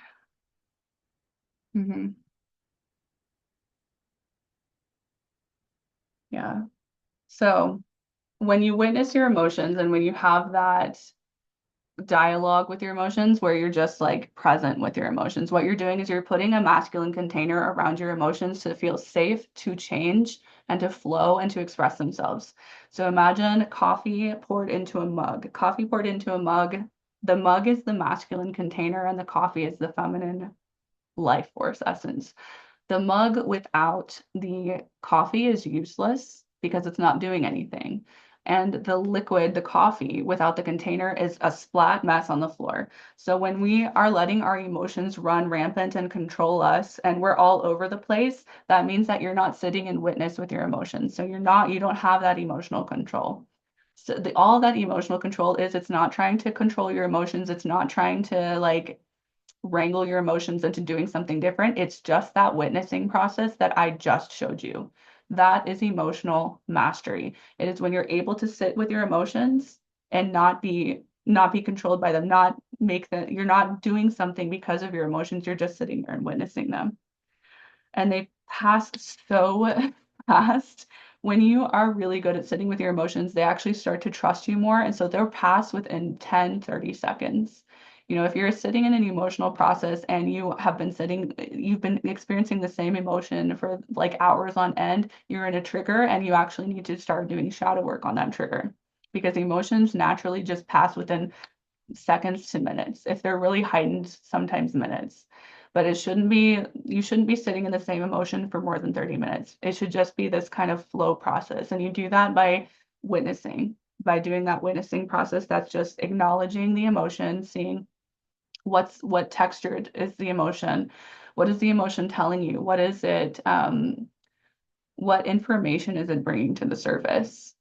A: Hmm. Yeah. So when you witness your emotions and when you have that dialogue with your emotions where you're just like present with your emotions, what you're doing is you're putting a masculine container around your emotions to feel safe, to change, and to flow and to express themselves. So imagine coffee poured into a mug. Coffee poured into a mug. The mug is the masculine container and the coffee is the feminine life force essence. The mug without the coffee is useless because it's not doing anything. And the liquid, the coffee without the container is a splat mess on the floor. So when we are letting our emotions run rampant and control us and we're all over the place, that means that you're not sitting in witness with your emotions. So you don't have that emotional control. So all that emotional control is it's not trying to control your emotions. It's not trying to like wrangle your emotions into doing something different. It's just that witnessing process that I just showed you. That is emotional mastery. It is when you're able to sit with your emotions and not be controlled by them, not make them, you're not doing something because of your emotions, you're just sitting there and witnessing them. And they pass so fast. When you are really good at sitting with your emotions, they actually start to trust you more. And so they'll pass within 10, 30 seconds. You know, if you're sitting in an emotional process and you've been experiencing the same emotion for like hours on end, you're in a trigger and you actually need to start doing shadow work on that trigger because emotions naturally just pass within seconds to minutes. If they're really heightened, sometimes minutes. But you shouldn't be sitting in the same emotion for more than 30 minutes. It should just be this kind of flow process. And you do that by witnessing, by doing that witnessing process. That's just acknowledging the emotion, seeing what textured is the emotion. What is the emotion telling you? What is it? What information is it bringing to the surface?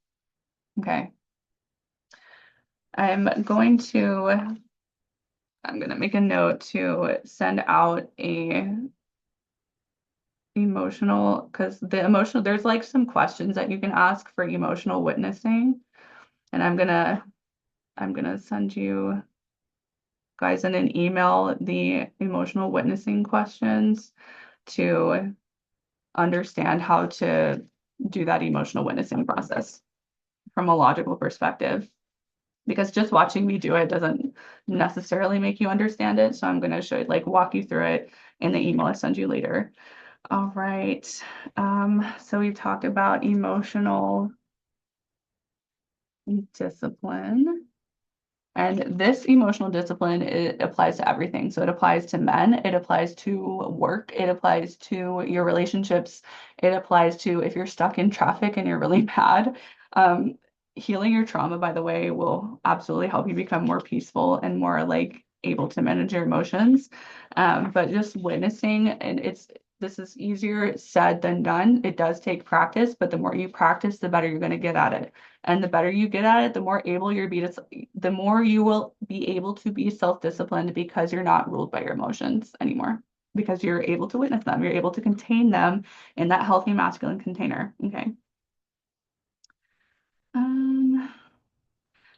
A: Okay. I'm going to I'm going to make a note to send out a emotional, because there's like some questions that you can ask for emotional witnessing. And I'm gonna send you guys in an email the emotional witnessing questions to understand how to do that emotional witnessing process from a logical perspective. Because just watching me do it doesn't necessarily make you understand it. So I'm going to walk you through it in the email I send you later. All right. So we've talked about emotional discipline. And this emotional discipline, it applies to everything. So it applies to men, it applies to work, it applies to your relationships, it applies to if you're stuck in traffic and you're really mad. Um, Healing your trauma, by the way, will absolutely help you become more peaceful and more like able to manage your emotions. But just witnessing, and this is easier said than done. It does take practice, but the more you practice, the better you're going to get at it. And the better you get at it, the more you will be able to be self-disciplined because you're not ruled by your emotions anymore. Because you're able to witness them, you're able to contain them in that healthy masculine container. Okay. Um,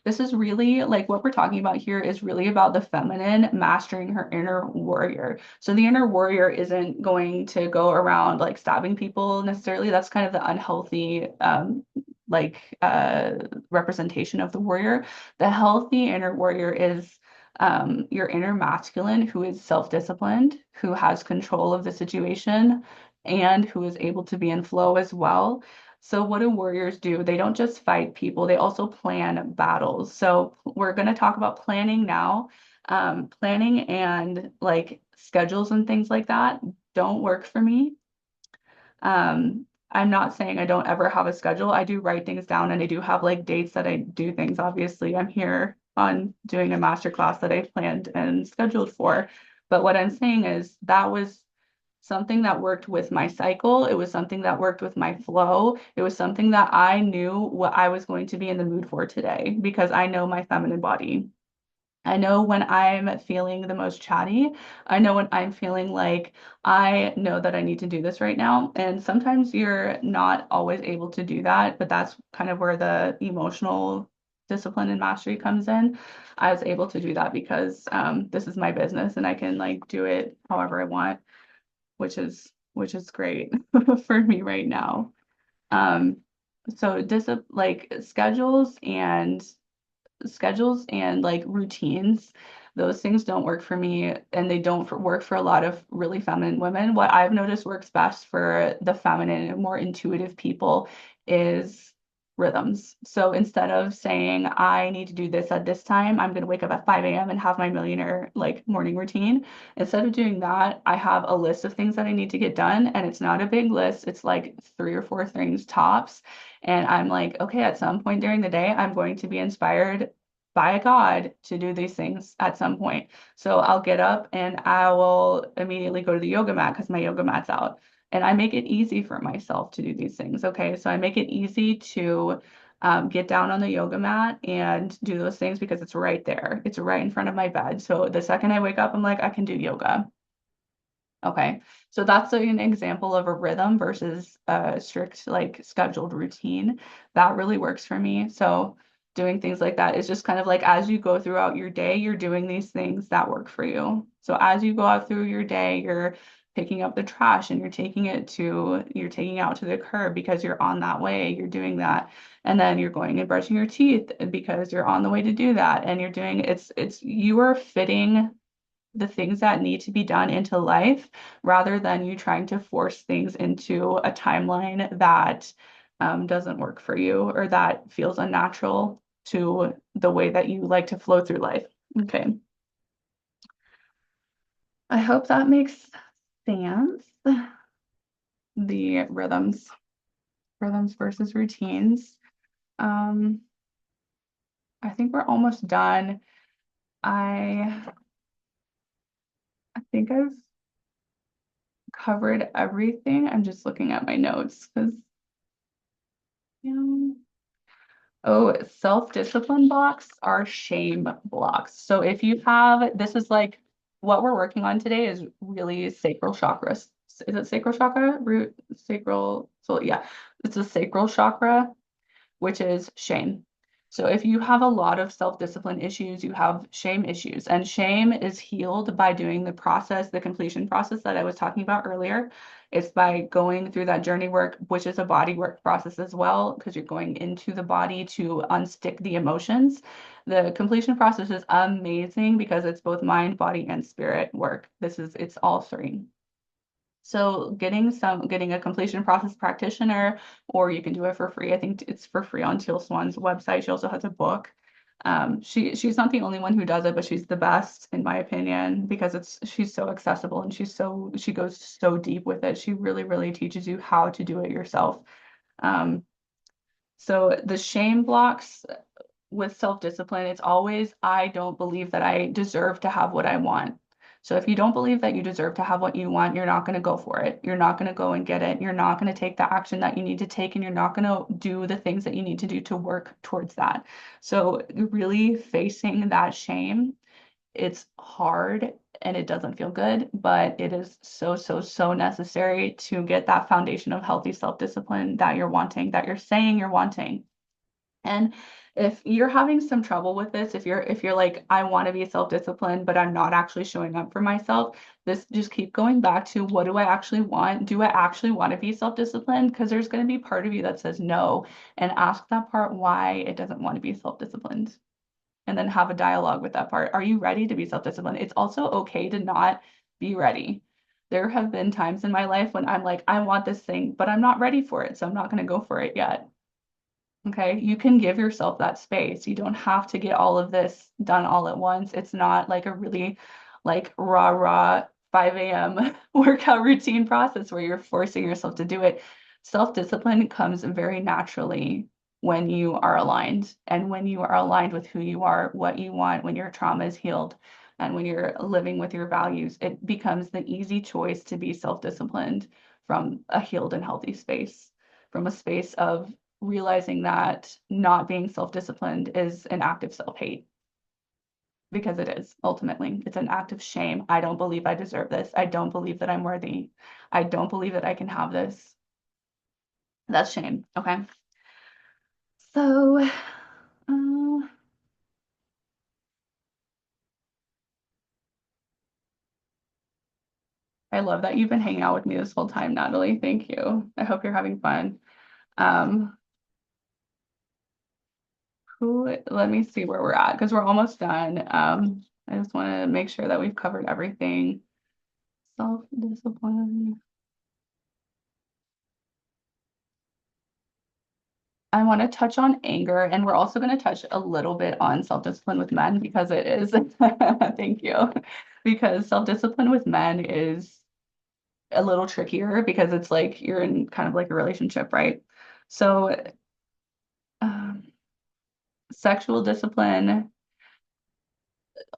A: This is really like what we're talking about here is really about the feminine mastering her inner warrior. So the inner warrior isn't going to go around like stabbing people necessarily. That's kind of the unhealthy representation of the warrior. The healthy inner warrior is your inner masculine who is self-disciplined, who has control of the situation, and who is able to be in flow as well. So what do warriors do? They don't just fight people, they also plan battles. So we're going to talk about planning now. Planning and like schedules and things like that don't work for me. I'm not saying I don't ever have a schedule. I do write things down and I do have like dates that I do things. Obviously, I'm here on doing a master class that I planned and scheduled for. But what I'm saying is that was something that worked with my cycle. It was something that worked with my flow. It was something that I knew what I was going to be in the mood for today because I know my feminine body. I know when I'm feeling the most chatty. I know when I'm feeling like I know that I need to do this right now. And sometimes you're not always able to do that, but that's kind of where the emotional discipline and mastery comes in. I was able to do that because this is my business and I can like do it however I want, which is great for me right now. Um, so like schedules and like routines, those things don't work for me and they don't work for a lot of really feminine women. What I've noticed works best for the feminine and more intuitive people is rhythms. So instead of saying I need to do this at this time, I'm going to wake up at 5 a.m. and have my millionaire like morning routine. Instead of doing that, I have a list of things that I need to get done and it's not a big list. It's like three or four things tops. And I'm like, okay, at some point during the day, I'm going to be inspired by God to do these things at some point. So I'll get up and I will immediately go to the yoga mat because my yoga mat's out. And I make it easy for myself to do these things. Okay. So I make it easy to get down on the yoga mat and do those things because it's right there. It's right in front of my bed. So the second I wake up, I'm like, I can do yoga. Okay, so that's an example of a rhythm versus a strict like scheduled routine. That really works for me. So doing things like that is just kind of like as you go throughout your day, you're doing these things that work for you. So as you go out through your day, you're picking up the trash and you're taking out to the curb because you're on that way, you're doing that. And then you're going and brushing your teeth because you're on the way to do that. And you're doing it's you are fitting the things that need to be done into life rather than you trying to force things into a timeline that doesn't work for you or that feels unnatural to the way that you like to flow through life. Okay. I hope that makes sense. The rhythms versus routines. Um, I think we're almost done. I I think I've covered everything. I'm just looking at my notes because you know, oh, self-discipline blocks are shame blocks. So if you have, this is like what we're working on today is really sacral chakras. Is it sacral chakra? Root sacral. So yeah, it's a sacral chakra which is shame. So if you have a lot of self-discipline issues, you have shame issues, and shame is healed by doing the process, the completion process that I was talking about earlier. It's by going through that journey work, which is a body work process as well, because you're going into the body to unstick the emotions. The completion process is amazing because it's both mind, body, and spirit work. It's all three. So getting a completion process practitioner, or you can do it for free. I think it's for free on Teal Swan's website. She also has a book. She's not the only one who does it, but she's the best in my opinion because she's so accessible and she goes so deep with it. She really, really teaches you how to do it yourself. Um, so the shame blocks with self-discipline, it's always, I don't believe that I deserve to have what I want. So if you don't believe that you deserve to have what you want, you're not going to go for it. You're not going to go and get it. You're not going to take the action that you need to take, and you're not going to do the things that you need to do to work towards that. So really facing that shame, it's hard and it doesn't feel good, but it is so, so, so necessary to get that foundation of healthy self-discipline that you're wanting, that you're saying you're wanting. And if you're having some trouble with this, if you're like, I want to be self-disciplined, but I'm not actually showing up for myself, this just keep going back to what do I actually want? Do I actually want to be self-disciplined? Because there's going to be part of you that says no, and ask that part why it doesn't want to be self-disciplined. And then have a dialogue with that part. Are you ready to be self-disciplined? It's also okay to not be ready. There have been times in my life when I'm like, I want this thing, but I'm not ready for it, so I'm not going to go for it yet. Okay, you can give yourself that space. You don't have to get all of this done all at once. It's not like a really like rah 5 a.m. workout routine process where you're forcing yourself to do it. Self-discipline comes very naturally when you are aligned and when you are aligned with who you are, what you want, when your trauma is healed, and when you're living with your values, it becomes the easy choice to be self-disciplined from a healed and healthy space, from a space of realizing that not being self-disciplined is an act of self-hate, because it is ultimately. It's an act of shame. I don't believe I deserve this. I don't believe that I'm worthy. I don't believe that I can have this. That's shame. Okay. So, uh, I love that you've been hanging out with me this whole time, Natalie. Thank you. I hope you're having fun. Um, let me see where we're at because we're almost done. I just want to make sure that we've covered everything. Self-discipline. I want to touch on anger, and we're also going to touch a little bit on self-discipline with men because it is, thank you, because self-discipline with men is a little trickier because it's like you're in kind of like a relationship, right? So, um, sexual discipline,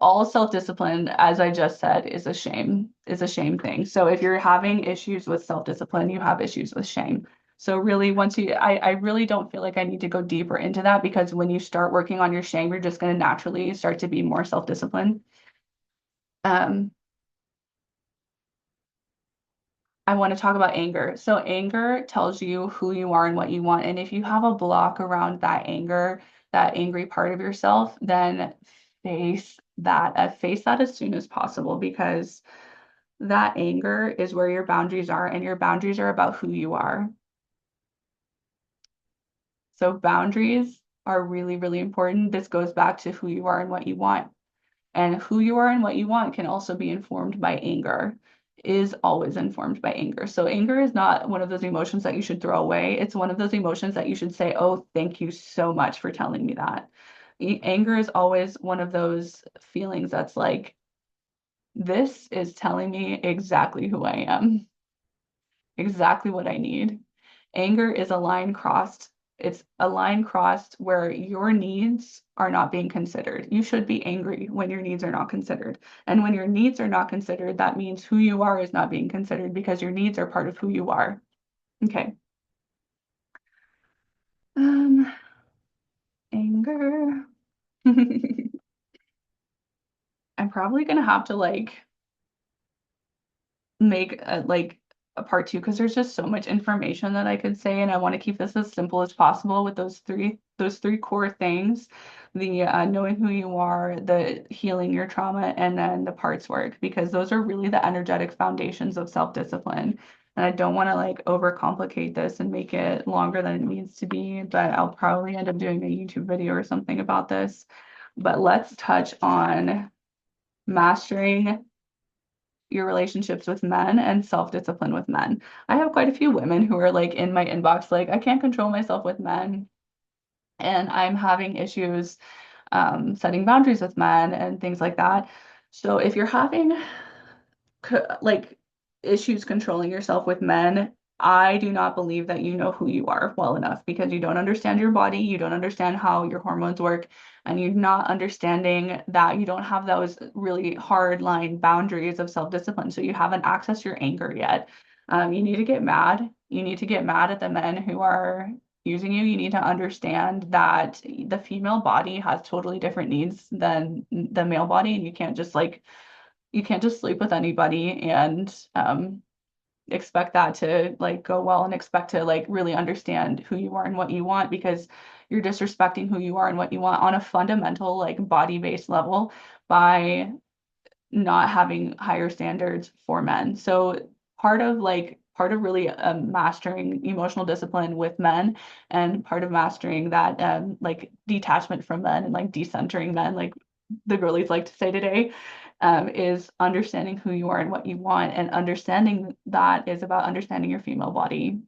A: all self-discipline, as I just said, is a shame thing. So if you're having issues with self-discipline, you have issues with shame. So really, I really don't feel like I need to go deeper into that because when you start working on your shame, you're just going to naturally start to be more self-disciplined. Um, I want to talk about anger. So anger tells you who you are and what you want. And if you have a block around that anger, that angry part of yourself, then face that as soon as possible because that anger is where your boundaries are, and your boundaries are about who you are. So boundaries are really, really important. This goes back to who you are and what you want. And who you are and what you want can also be informed by anger, is always informed by anger. So anger is not one of those emotions that you should throw away. It's one of those emotions that you should say, oh, thank you so much for telling me that. Anger is always one of those feelings that's like, this is telling me exactly who I am, exactly what I need. Anger is a line crossed. It's a line crossed where your needs are not being considered. You should be angry when your needs are not considered. And when your needs are not considered, that means who you are is not being considered because your needs are part of who you are. Okay. Um, anger. I'm probably gonna have to make a part two because there's just so much information that I could say, and I want to keep this as simple as possible with those three core things: the knowing who you are, the healing your trauma, and then the parts work, because those are really the energetic foundations of self-discipline. And I don't want to like overcomplicate this and make it longer than it needs to be, but I'll probably end up doing a YouTube video or something about this. But let's touch on mastering your relationships with men and self-discipline with men. I have quite a few women who are like in my inbox, like, I can't control myself with men, and I'm having issues setting boundaries with men and things like that. So if you're having like issues controlling yourself with men, I do not believe that you know who you are well enough because you don't understand your body, you don't understand how your hormones work, and you're not understanding that you don't have those really hard line boundaries of self-discipline. So you haven't accessed your anger yet. You need to get mad. You need to get mad at the men who are using you. You need to understand that the female body has totally different needs than the male body, and you can't just sleep with anybody and expect that to like go well and expect to like really understand who you are and what you want, because you're disrespecting who you are and what you want on a fundamental like body-based level by not having higher standards for men. So part of really mastering emotional discipline with men, and part of mastering that like detachment from men and like decentering men, like the girlies like to say today, is understanding who you are and what you want. And understanding that is about understanding your female body.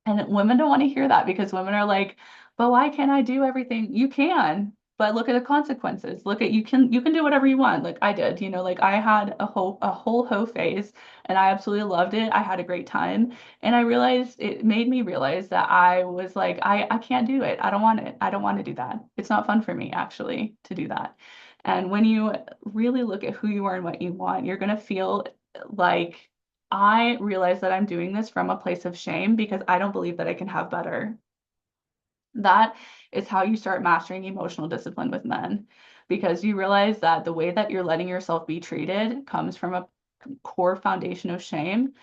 A: And women don't want to hear that because women are like, but why can't I do everything? You can, but look at the consequences. Look at you can do whatever you want. Like I did, like I had a whole hoe phase and I absolutely loved it. I had a great time. And I realized it made me realize that I was like, I can't do it. I don't want it. I don't want to do that. It's not fun for me actually to do that. And when you really look at who you are and what you want, you're gonna feel like I realize that I'm doing this from a place of shame because I don't believe that I can have better. That is how you start mastering emotional discipline with men because you realize that the way that you're letting yourself be treated comes from a core foundation of shame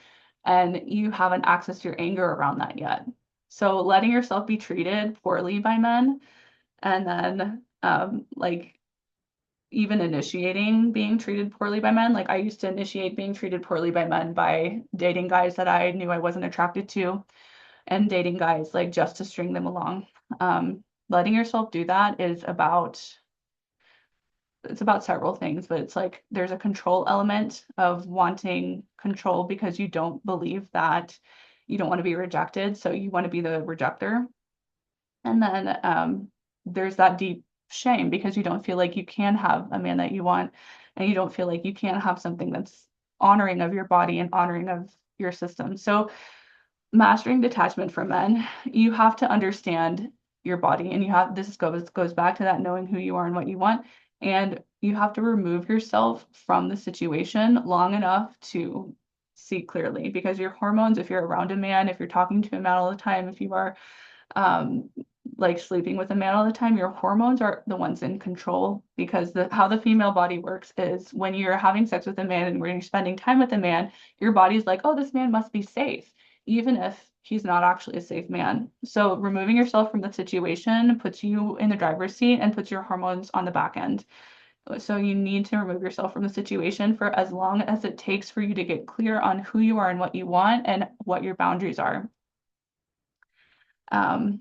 A: and you haven't accessed your anger around that yet. So letting yourself be treated poorly by men and then like even initiating being treated poorly by men. Like I used to initiate being treated poorly by men by dating guys that I knew I wasn't attracted to and dating guys like just to string them along. Letting yourself do that is about it's about several things, but it's like there's a control element of wanting control because you don't believe that you don't want to be rejected, so you want to be the rejecter. And then there's that deep shame because you don't feel like you can have a man that you want, and you don't feel like you can have something that's honoring of your body and honoring of your system. So mastering detachment from men, you have to understand your body and this goes back to that knowing who you are and what you want. And you have to remove yourself from the situation long enough to see clearly because your hormones, if you're around a man, if you're talking to a man all the time, if you are um, like sleeping with a man all the time, your hormones are the ones in control because how the female body works is when you're having sex with a man and when you're spending time with a man, your body's like, oh, this man must be safe, even if he's not actually a safe man. So removing yourself from the situation puts you in the driver's seat and puts your hormones on the back end. So you need to remove yourself from the situation for as long as it takes for you to get clear on who you are and what you want and what your boundaries are. Um,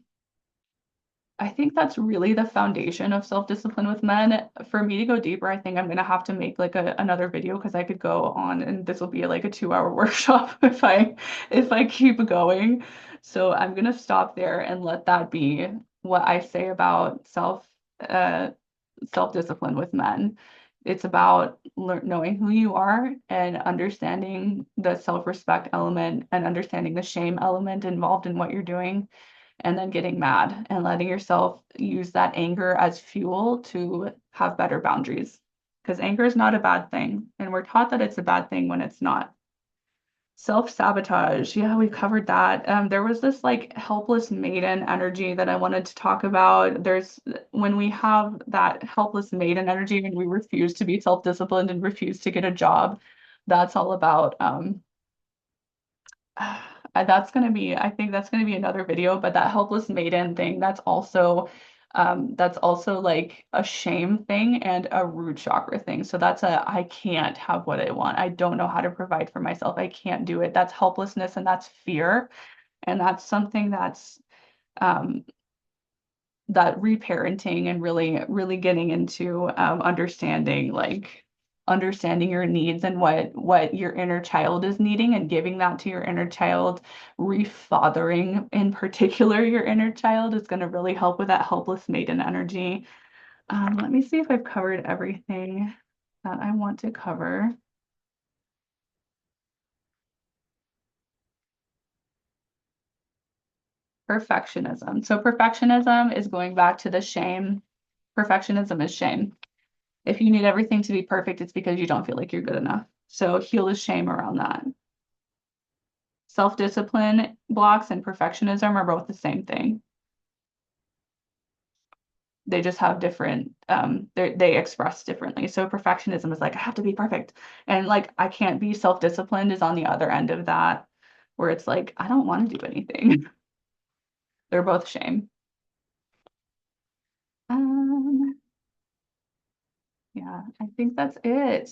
A: I think that's really the foundation of self-discipline with men. For me to go deeper, I think I'm gonna have to make like another video because I could go on and this will be like a 2 hour workshop if I keep going. So I'm gonna stop there and let that be what I say about uh self-discipline with men. It's about knowing who you are and understanding the self-respect element and understanding the shame element involved in what you're doing and then getting mad and letting yourself use that anger as fuel to have better boundaries. Because anger is not a bad thing. And we're taught that it's a bad thing when it's not. Self-sabotage. Yeah, we covered that. There was this like helpless maiden energy that I wanted to talk about. There's when we have that helpless maiden energy and we refuse to be self-disciplined and refuse to get a job, that's all about I think that's gonna be another video, but that helpless maiden thing, that's also like a shame thing and a root chakra thing. So that's a I can't have what I want. I don't know how to provide for myself. I can't do it. That's helplessness and that's fear. And that's something that's um that reparenting and really really getting into understanding your needs and what your inner child is needing and giving that to your inner child, refathering in particular your inner child is going to really help with that helpless maiden energy. Let me see if I've covered everything that I want to cover. Perfectionism. So perfectionism is going back to the shame. Perfectionism is shame. If you need everything to be perfect, it's because you don't feel like you're good enough. So heal the shame around that. Self-discipline blocks and perfectionism are both the same thing. They just have different, they express differently. So perfectionism is like, I have to be perfect. And like, I can't be self-disciplined is on the other end of that, where it's like, I don't want to do anything. They're both shame. Um, yeah, I think that's it.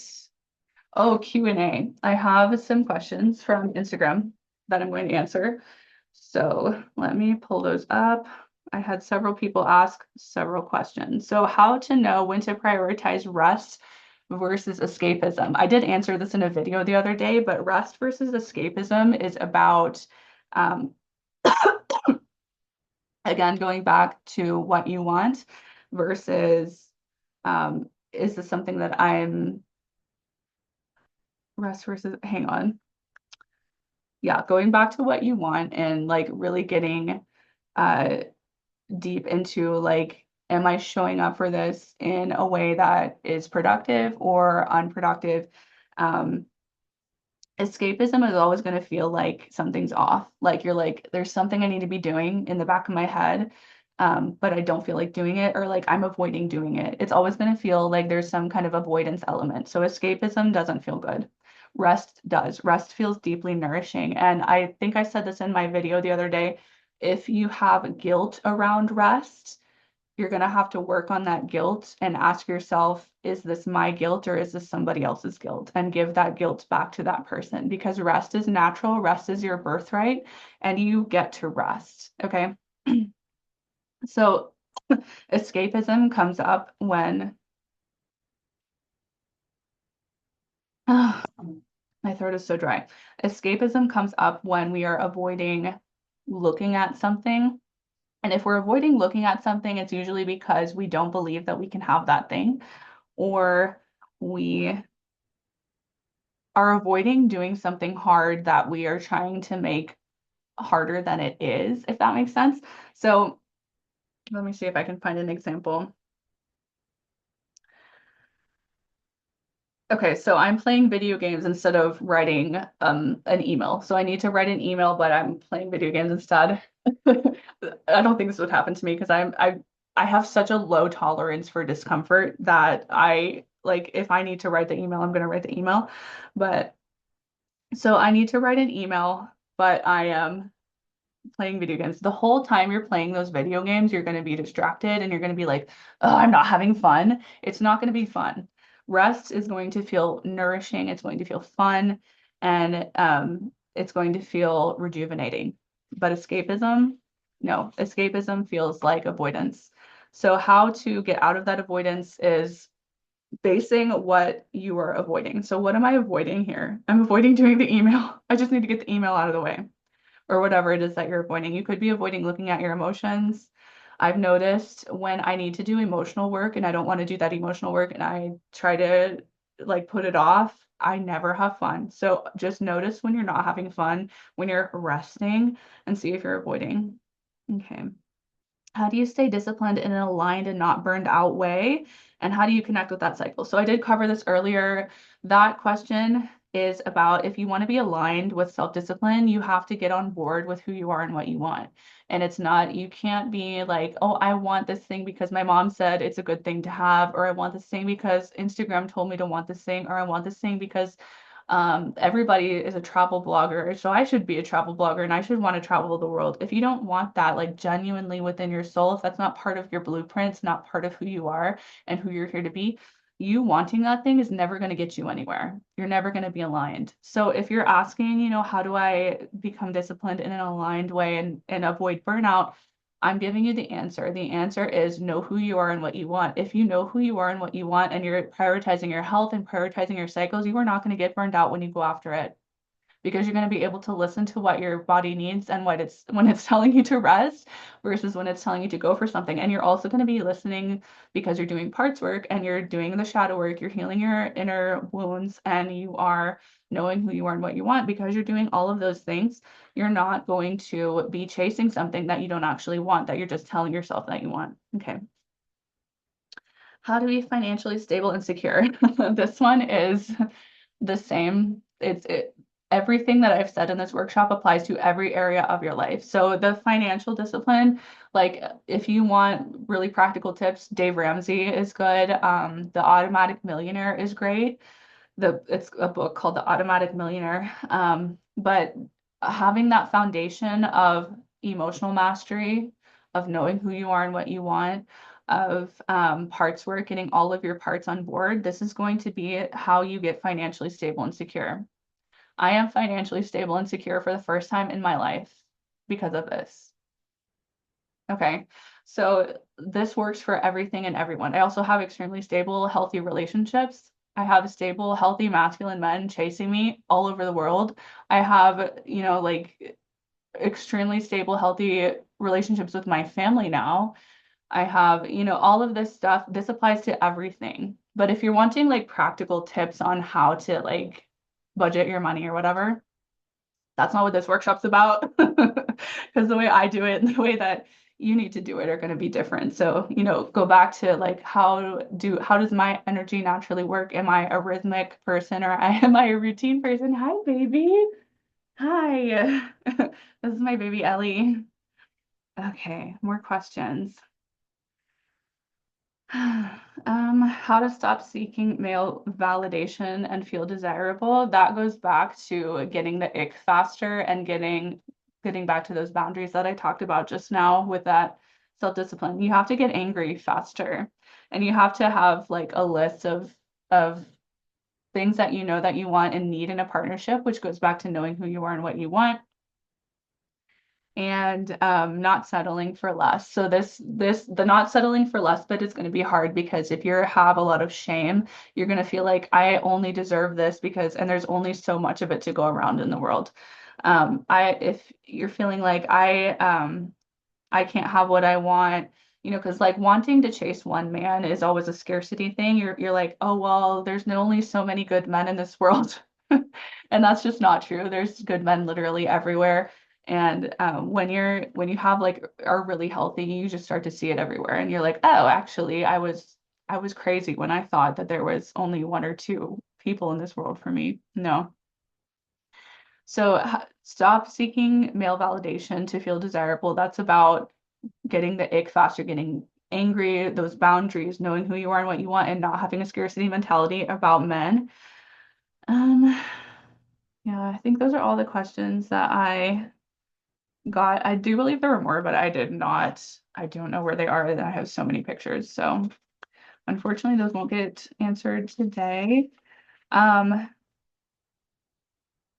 A: Oh, Q&A. I have some questions from Instagram that I'm going to answer. So let me pull those up. I had several people ask several questions. So how to know when to prioritize rest versus escapism. I did answer this in a video the other day, but rest versus escapism is about, um, again, going back to what you want. versus is this something that I'm rest versus hang on. Yeah, going back to what you want and like really getting uh deep into like, am I showing up for this in a way that is productive or unproductive? Um, Escapism is always going to feel like something's off. Like you're like, there's something I need to be doing in the back of my head, but I don't feel like doing it, or like I'm avoiding doing it. It's always going to feel like there's some kind of avoidance element. So escapism doesn't feel good. Rest does. Rest feels deeply nourishing. And I think I said this in my video the other day. If you have guilt around rest, you're going to have to work on that guilt and ask yourself, is this my guilt or is this somebody else's guilt? And give that guilt back to that person because rest is natural, rest is your birthright, and you get to rest. Okay. So escapism comes up when my throat is so dry. Escapism comes up when we are avoiding looking at something. And if we're avoiding looking at something, it's usually because we don't believe that we can have that thing, or we are avoiding doing something hard that we are trying to make harder than it is, if that makes sense. So let me see if I can find an example. Okay, so I'm playing video games instead of writing an email. So I need to write an email, but I'm playing video games instead. I don't think this would happen to me because I have such a low tolerance for discomfort that I like if I need to write the email, I'm gonna write the email. But so I need to write an email, but I am playing video games. The whole time you're playing those video games, you're going to be distracted and you're going to be like, oh, I'm not having fun. It's not going to be fun. Rest is going to feel nourishing. It's going to feel fun and it's going to feel rejuvenating. But escapism, no, escapism feels like avoidance. So, how to get out of that avoidance is basing what you are avoiding. So, what am I avoiding here? I'm avoiding doing the email. I just need to get the email out of the way or whatever it is that you're avoiding. You could be avoiding looking at your emotions. I've noticed when I need to do emotional work and I don't want to do that emotional work and I try to like put it off, I never have fun. So just notice when you're not having fun, when you're resting, and see if you're avoiding. Okay. How do you stay disciplined in an aligned and not burned out way? And how do you connect with that cycle? So I did cover this earlier. That question is about if you want to be aligned with self-discipline, you have to get on board with who you are and what you want. And it's not, you can't be like, oh, I want this thing because my mom said it's a good thing to have, or I want this thing because Instagram told me to want this thing, or I want this thing because everybody is a travel blogger, so I should be a travel blogger and I should want to travel the world. If you don't want that, like genuinely within your soul, if that's not part of your blueprints, not part of who you are and who you're here to be, you wanting that thing is never going to get you anywhere. You're never going to be aligned. So if you're asking, how do I become disciplined in an aligned way and avoid burnout? I'm giving you the answer. The answer is know who you are and what you want. If you know who you are and what you want, and you're prioritizing your health and prioritizing your cycles, you are not going to get burned out when you go after it because you're going to be able to listen to what your body needs and what it's when it's telling you to rest versus when it's telling you to go for something. And you're also going to be listening because you're doing parts work and you're doing the shadow work, you're healing your inner wounds, and you are knowing who you are and what you want. Because you're doing all of those things, you're not going to be chasing something that you don't actually want, that you're just telling yourself that you want. Okay. How to be financially stable and secure? This one is the same. Everything that I've said in this workshop applies to every area of your life. So the financial discipline, like if you want really practical tips, Dave Ramsey is good. The Automatic Millionaire is great. It's a book called The Automatic Millionaire. But having that foundation of emotional mastery, of knowing who you are and what you want, of parts work, getting all of your parts on board, this is going to be how you get financially stable and secure. I am financially stable and secure for the first time in my life because of this. Okay. So this works for everything and everyone. I also have extremely stable, healthy relationships. I have stable, healthy, masculine men chasing me all over the world. I have, like extremely stable, healthy relationships with my family now. I have, all of this stuff. This applies to everything. But if you're wanting like practical tips on how to like budget your money or whatever, that's not what this workshop's about. Because the way I do it and the way that you need to do it are going to be different. So, go back to like how does my energy naturally work? Am I a rhythmic person or am I a routine person? Hi, baby. Hi. This is my baby Ellie. Okay, more questions. How to stop seeking male validation and feel desirable. That goes back to getting the ick faster and getting back to those boundaries that I talked about just now with that self-discipline. You have to get angry faster, and you have to have like a list of things that you know that you want and need in a partnership, which goes back to knowing who you are and what you want and not settling for less. So the not settling for less bit is going to be hard because if you have a lot of shame, you're going to feel like I only deserve this because, and there's only so much of it to go around in the world. If you're feeling like I can't have what I want, because like wanting to chase one man is always a scarcity thing. You're like, oh well, there's only so many good men in this world. And that's just not true. There's good men literally everywhere. And when you have like are really healthy, you just start to see it everywhere. And you're like, oh, actually, I was crazy when I thought that there was only one or two people in this world for me. No. So stop seeking male validation to feel desirable. That's about getting the ick faster, getting angry, those boundaries, knowing who you are and what you want, and not having a scarcity mentality about men. Um, yeah, I think those are all the questions that I got. I do believe there were more, but I did not. I don't know where they are, and I have so many pictures. So unfortunately, those won't get answered today. Um,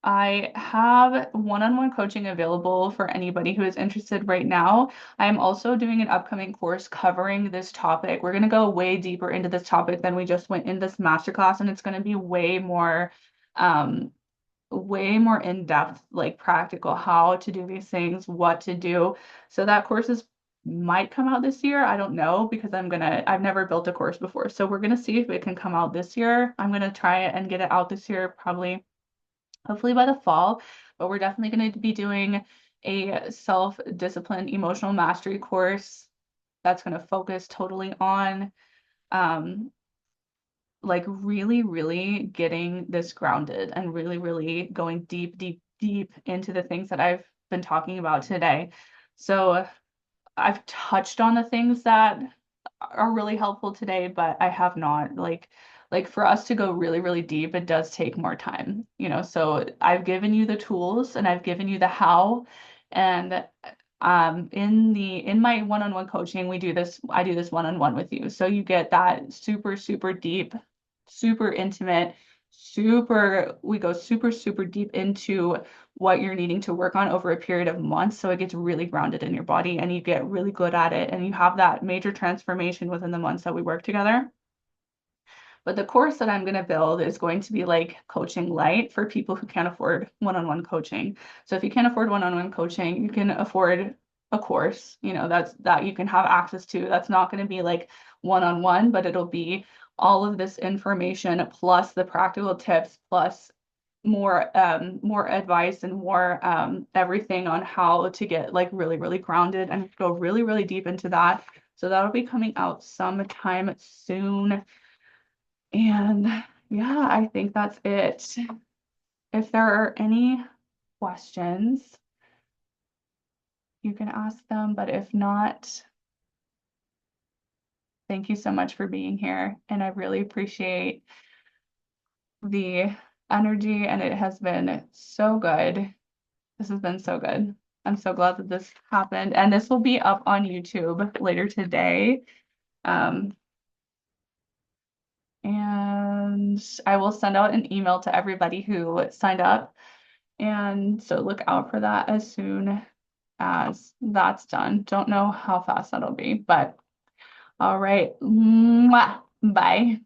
A: I have one-on-one coaching available for anybody who is interested right now. I'm also doing an upcoming course covering this topic. We're going to go way deeper into this topic than we just went in this masterclass, and it's going to be um, way more in-depth, like practical, how to do these things, what to do. So that courses might come out this year. I don't know because I've never built a course before. So we're gonna see if it can come out this year. I'm gonna try it and get it out this year, probably hopefully by the fall, but we're definitely going to be doing a self-discipline emotional mastery course that's going to focus totally on um, like really, really getting this grounded and really, really going deep, deep, deep into the things that I've been talking about today. So I've touched on the things that are really helpful today, but I have not like for us to go really, really deep, it does take more time, So I've given you the tools and I've given you the how. And in my one-on-one coaching, I do this one-on-one with you. So you get that super, super deep, super intimate, we go super, super deep into what you're needing to work on over a period of months. So it gets really grounded in your body and you get really good at it and you have that major transformation within the months that we work together. But the course that I'm going to build is going to be like coaching light for people who can't afford one-on-one coaching. So if you can't afford one-on-one coaching, you can afford a course, that you can have access to. That's not going to be like one-on-one, but it'll be all of this information plus the practical tips plus more advice and more everything on how to get like really, really grounded and go really, really deep into that. So that'll be coming out sometime soon. And yeah, I think that's it. If there are any questions, you can ask them, but if not, thank you so much for being here. And I really appreciate the energy, and it has been so good. This has been so good. I'm so glad that this happened. And this will be up on YouTube later today. Um, and I will send out an email to everybody who signed up. And so look out for that as soon as that's done. Don't know how fast that'll be, but all right. Mwah. Bye.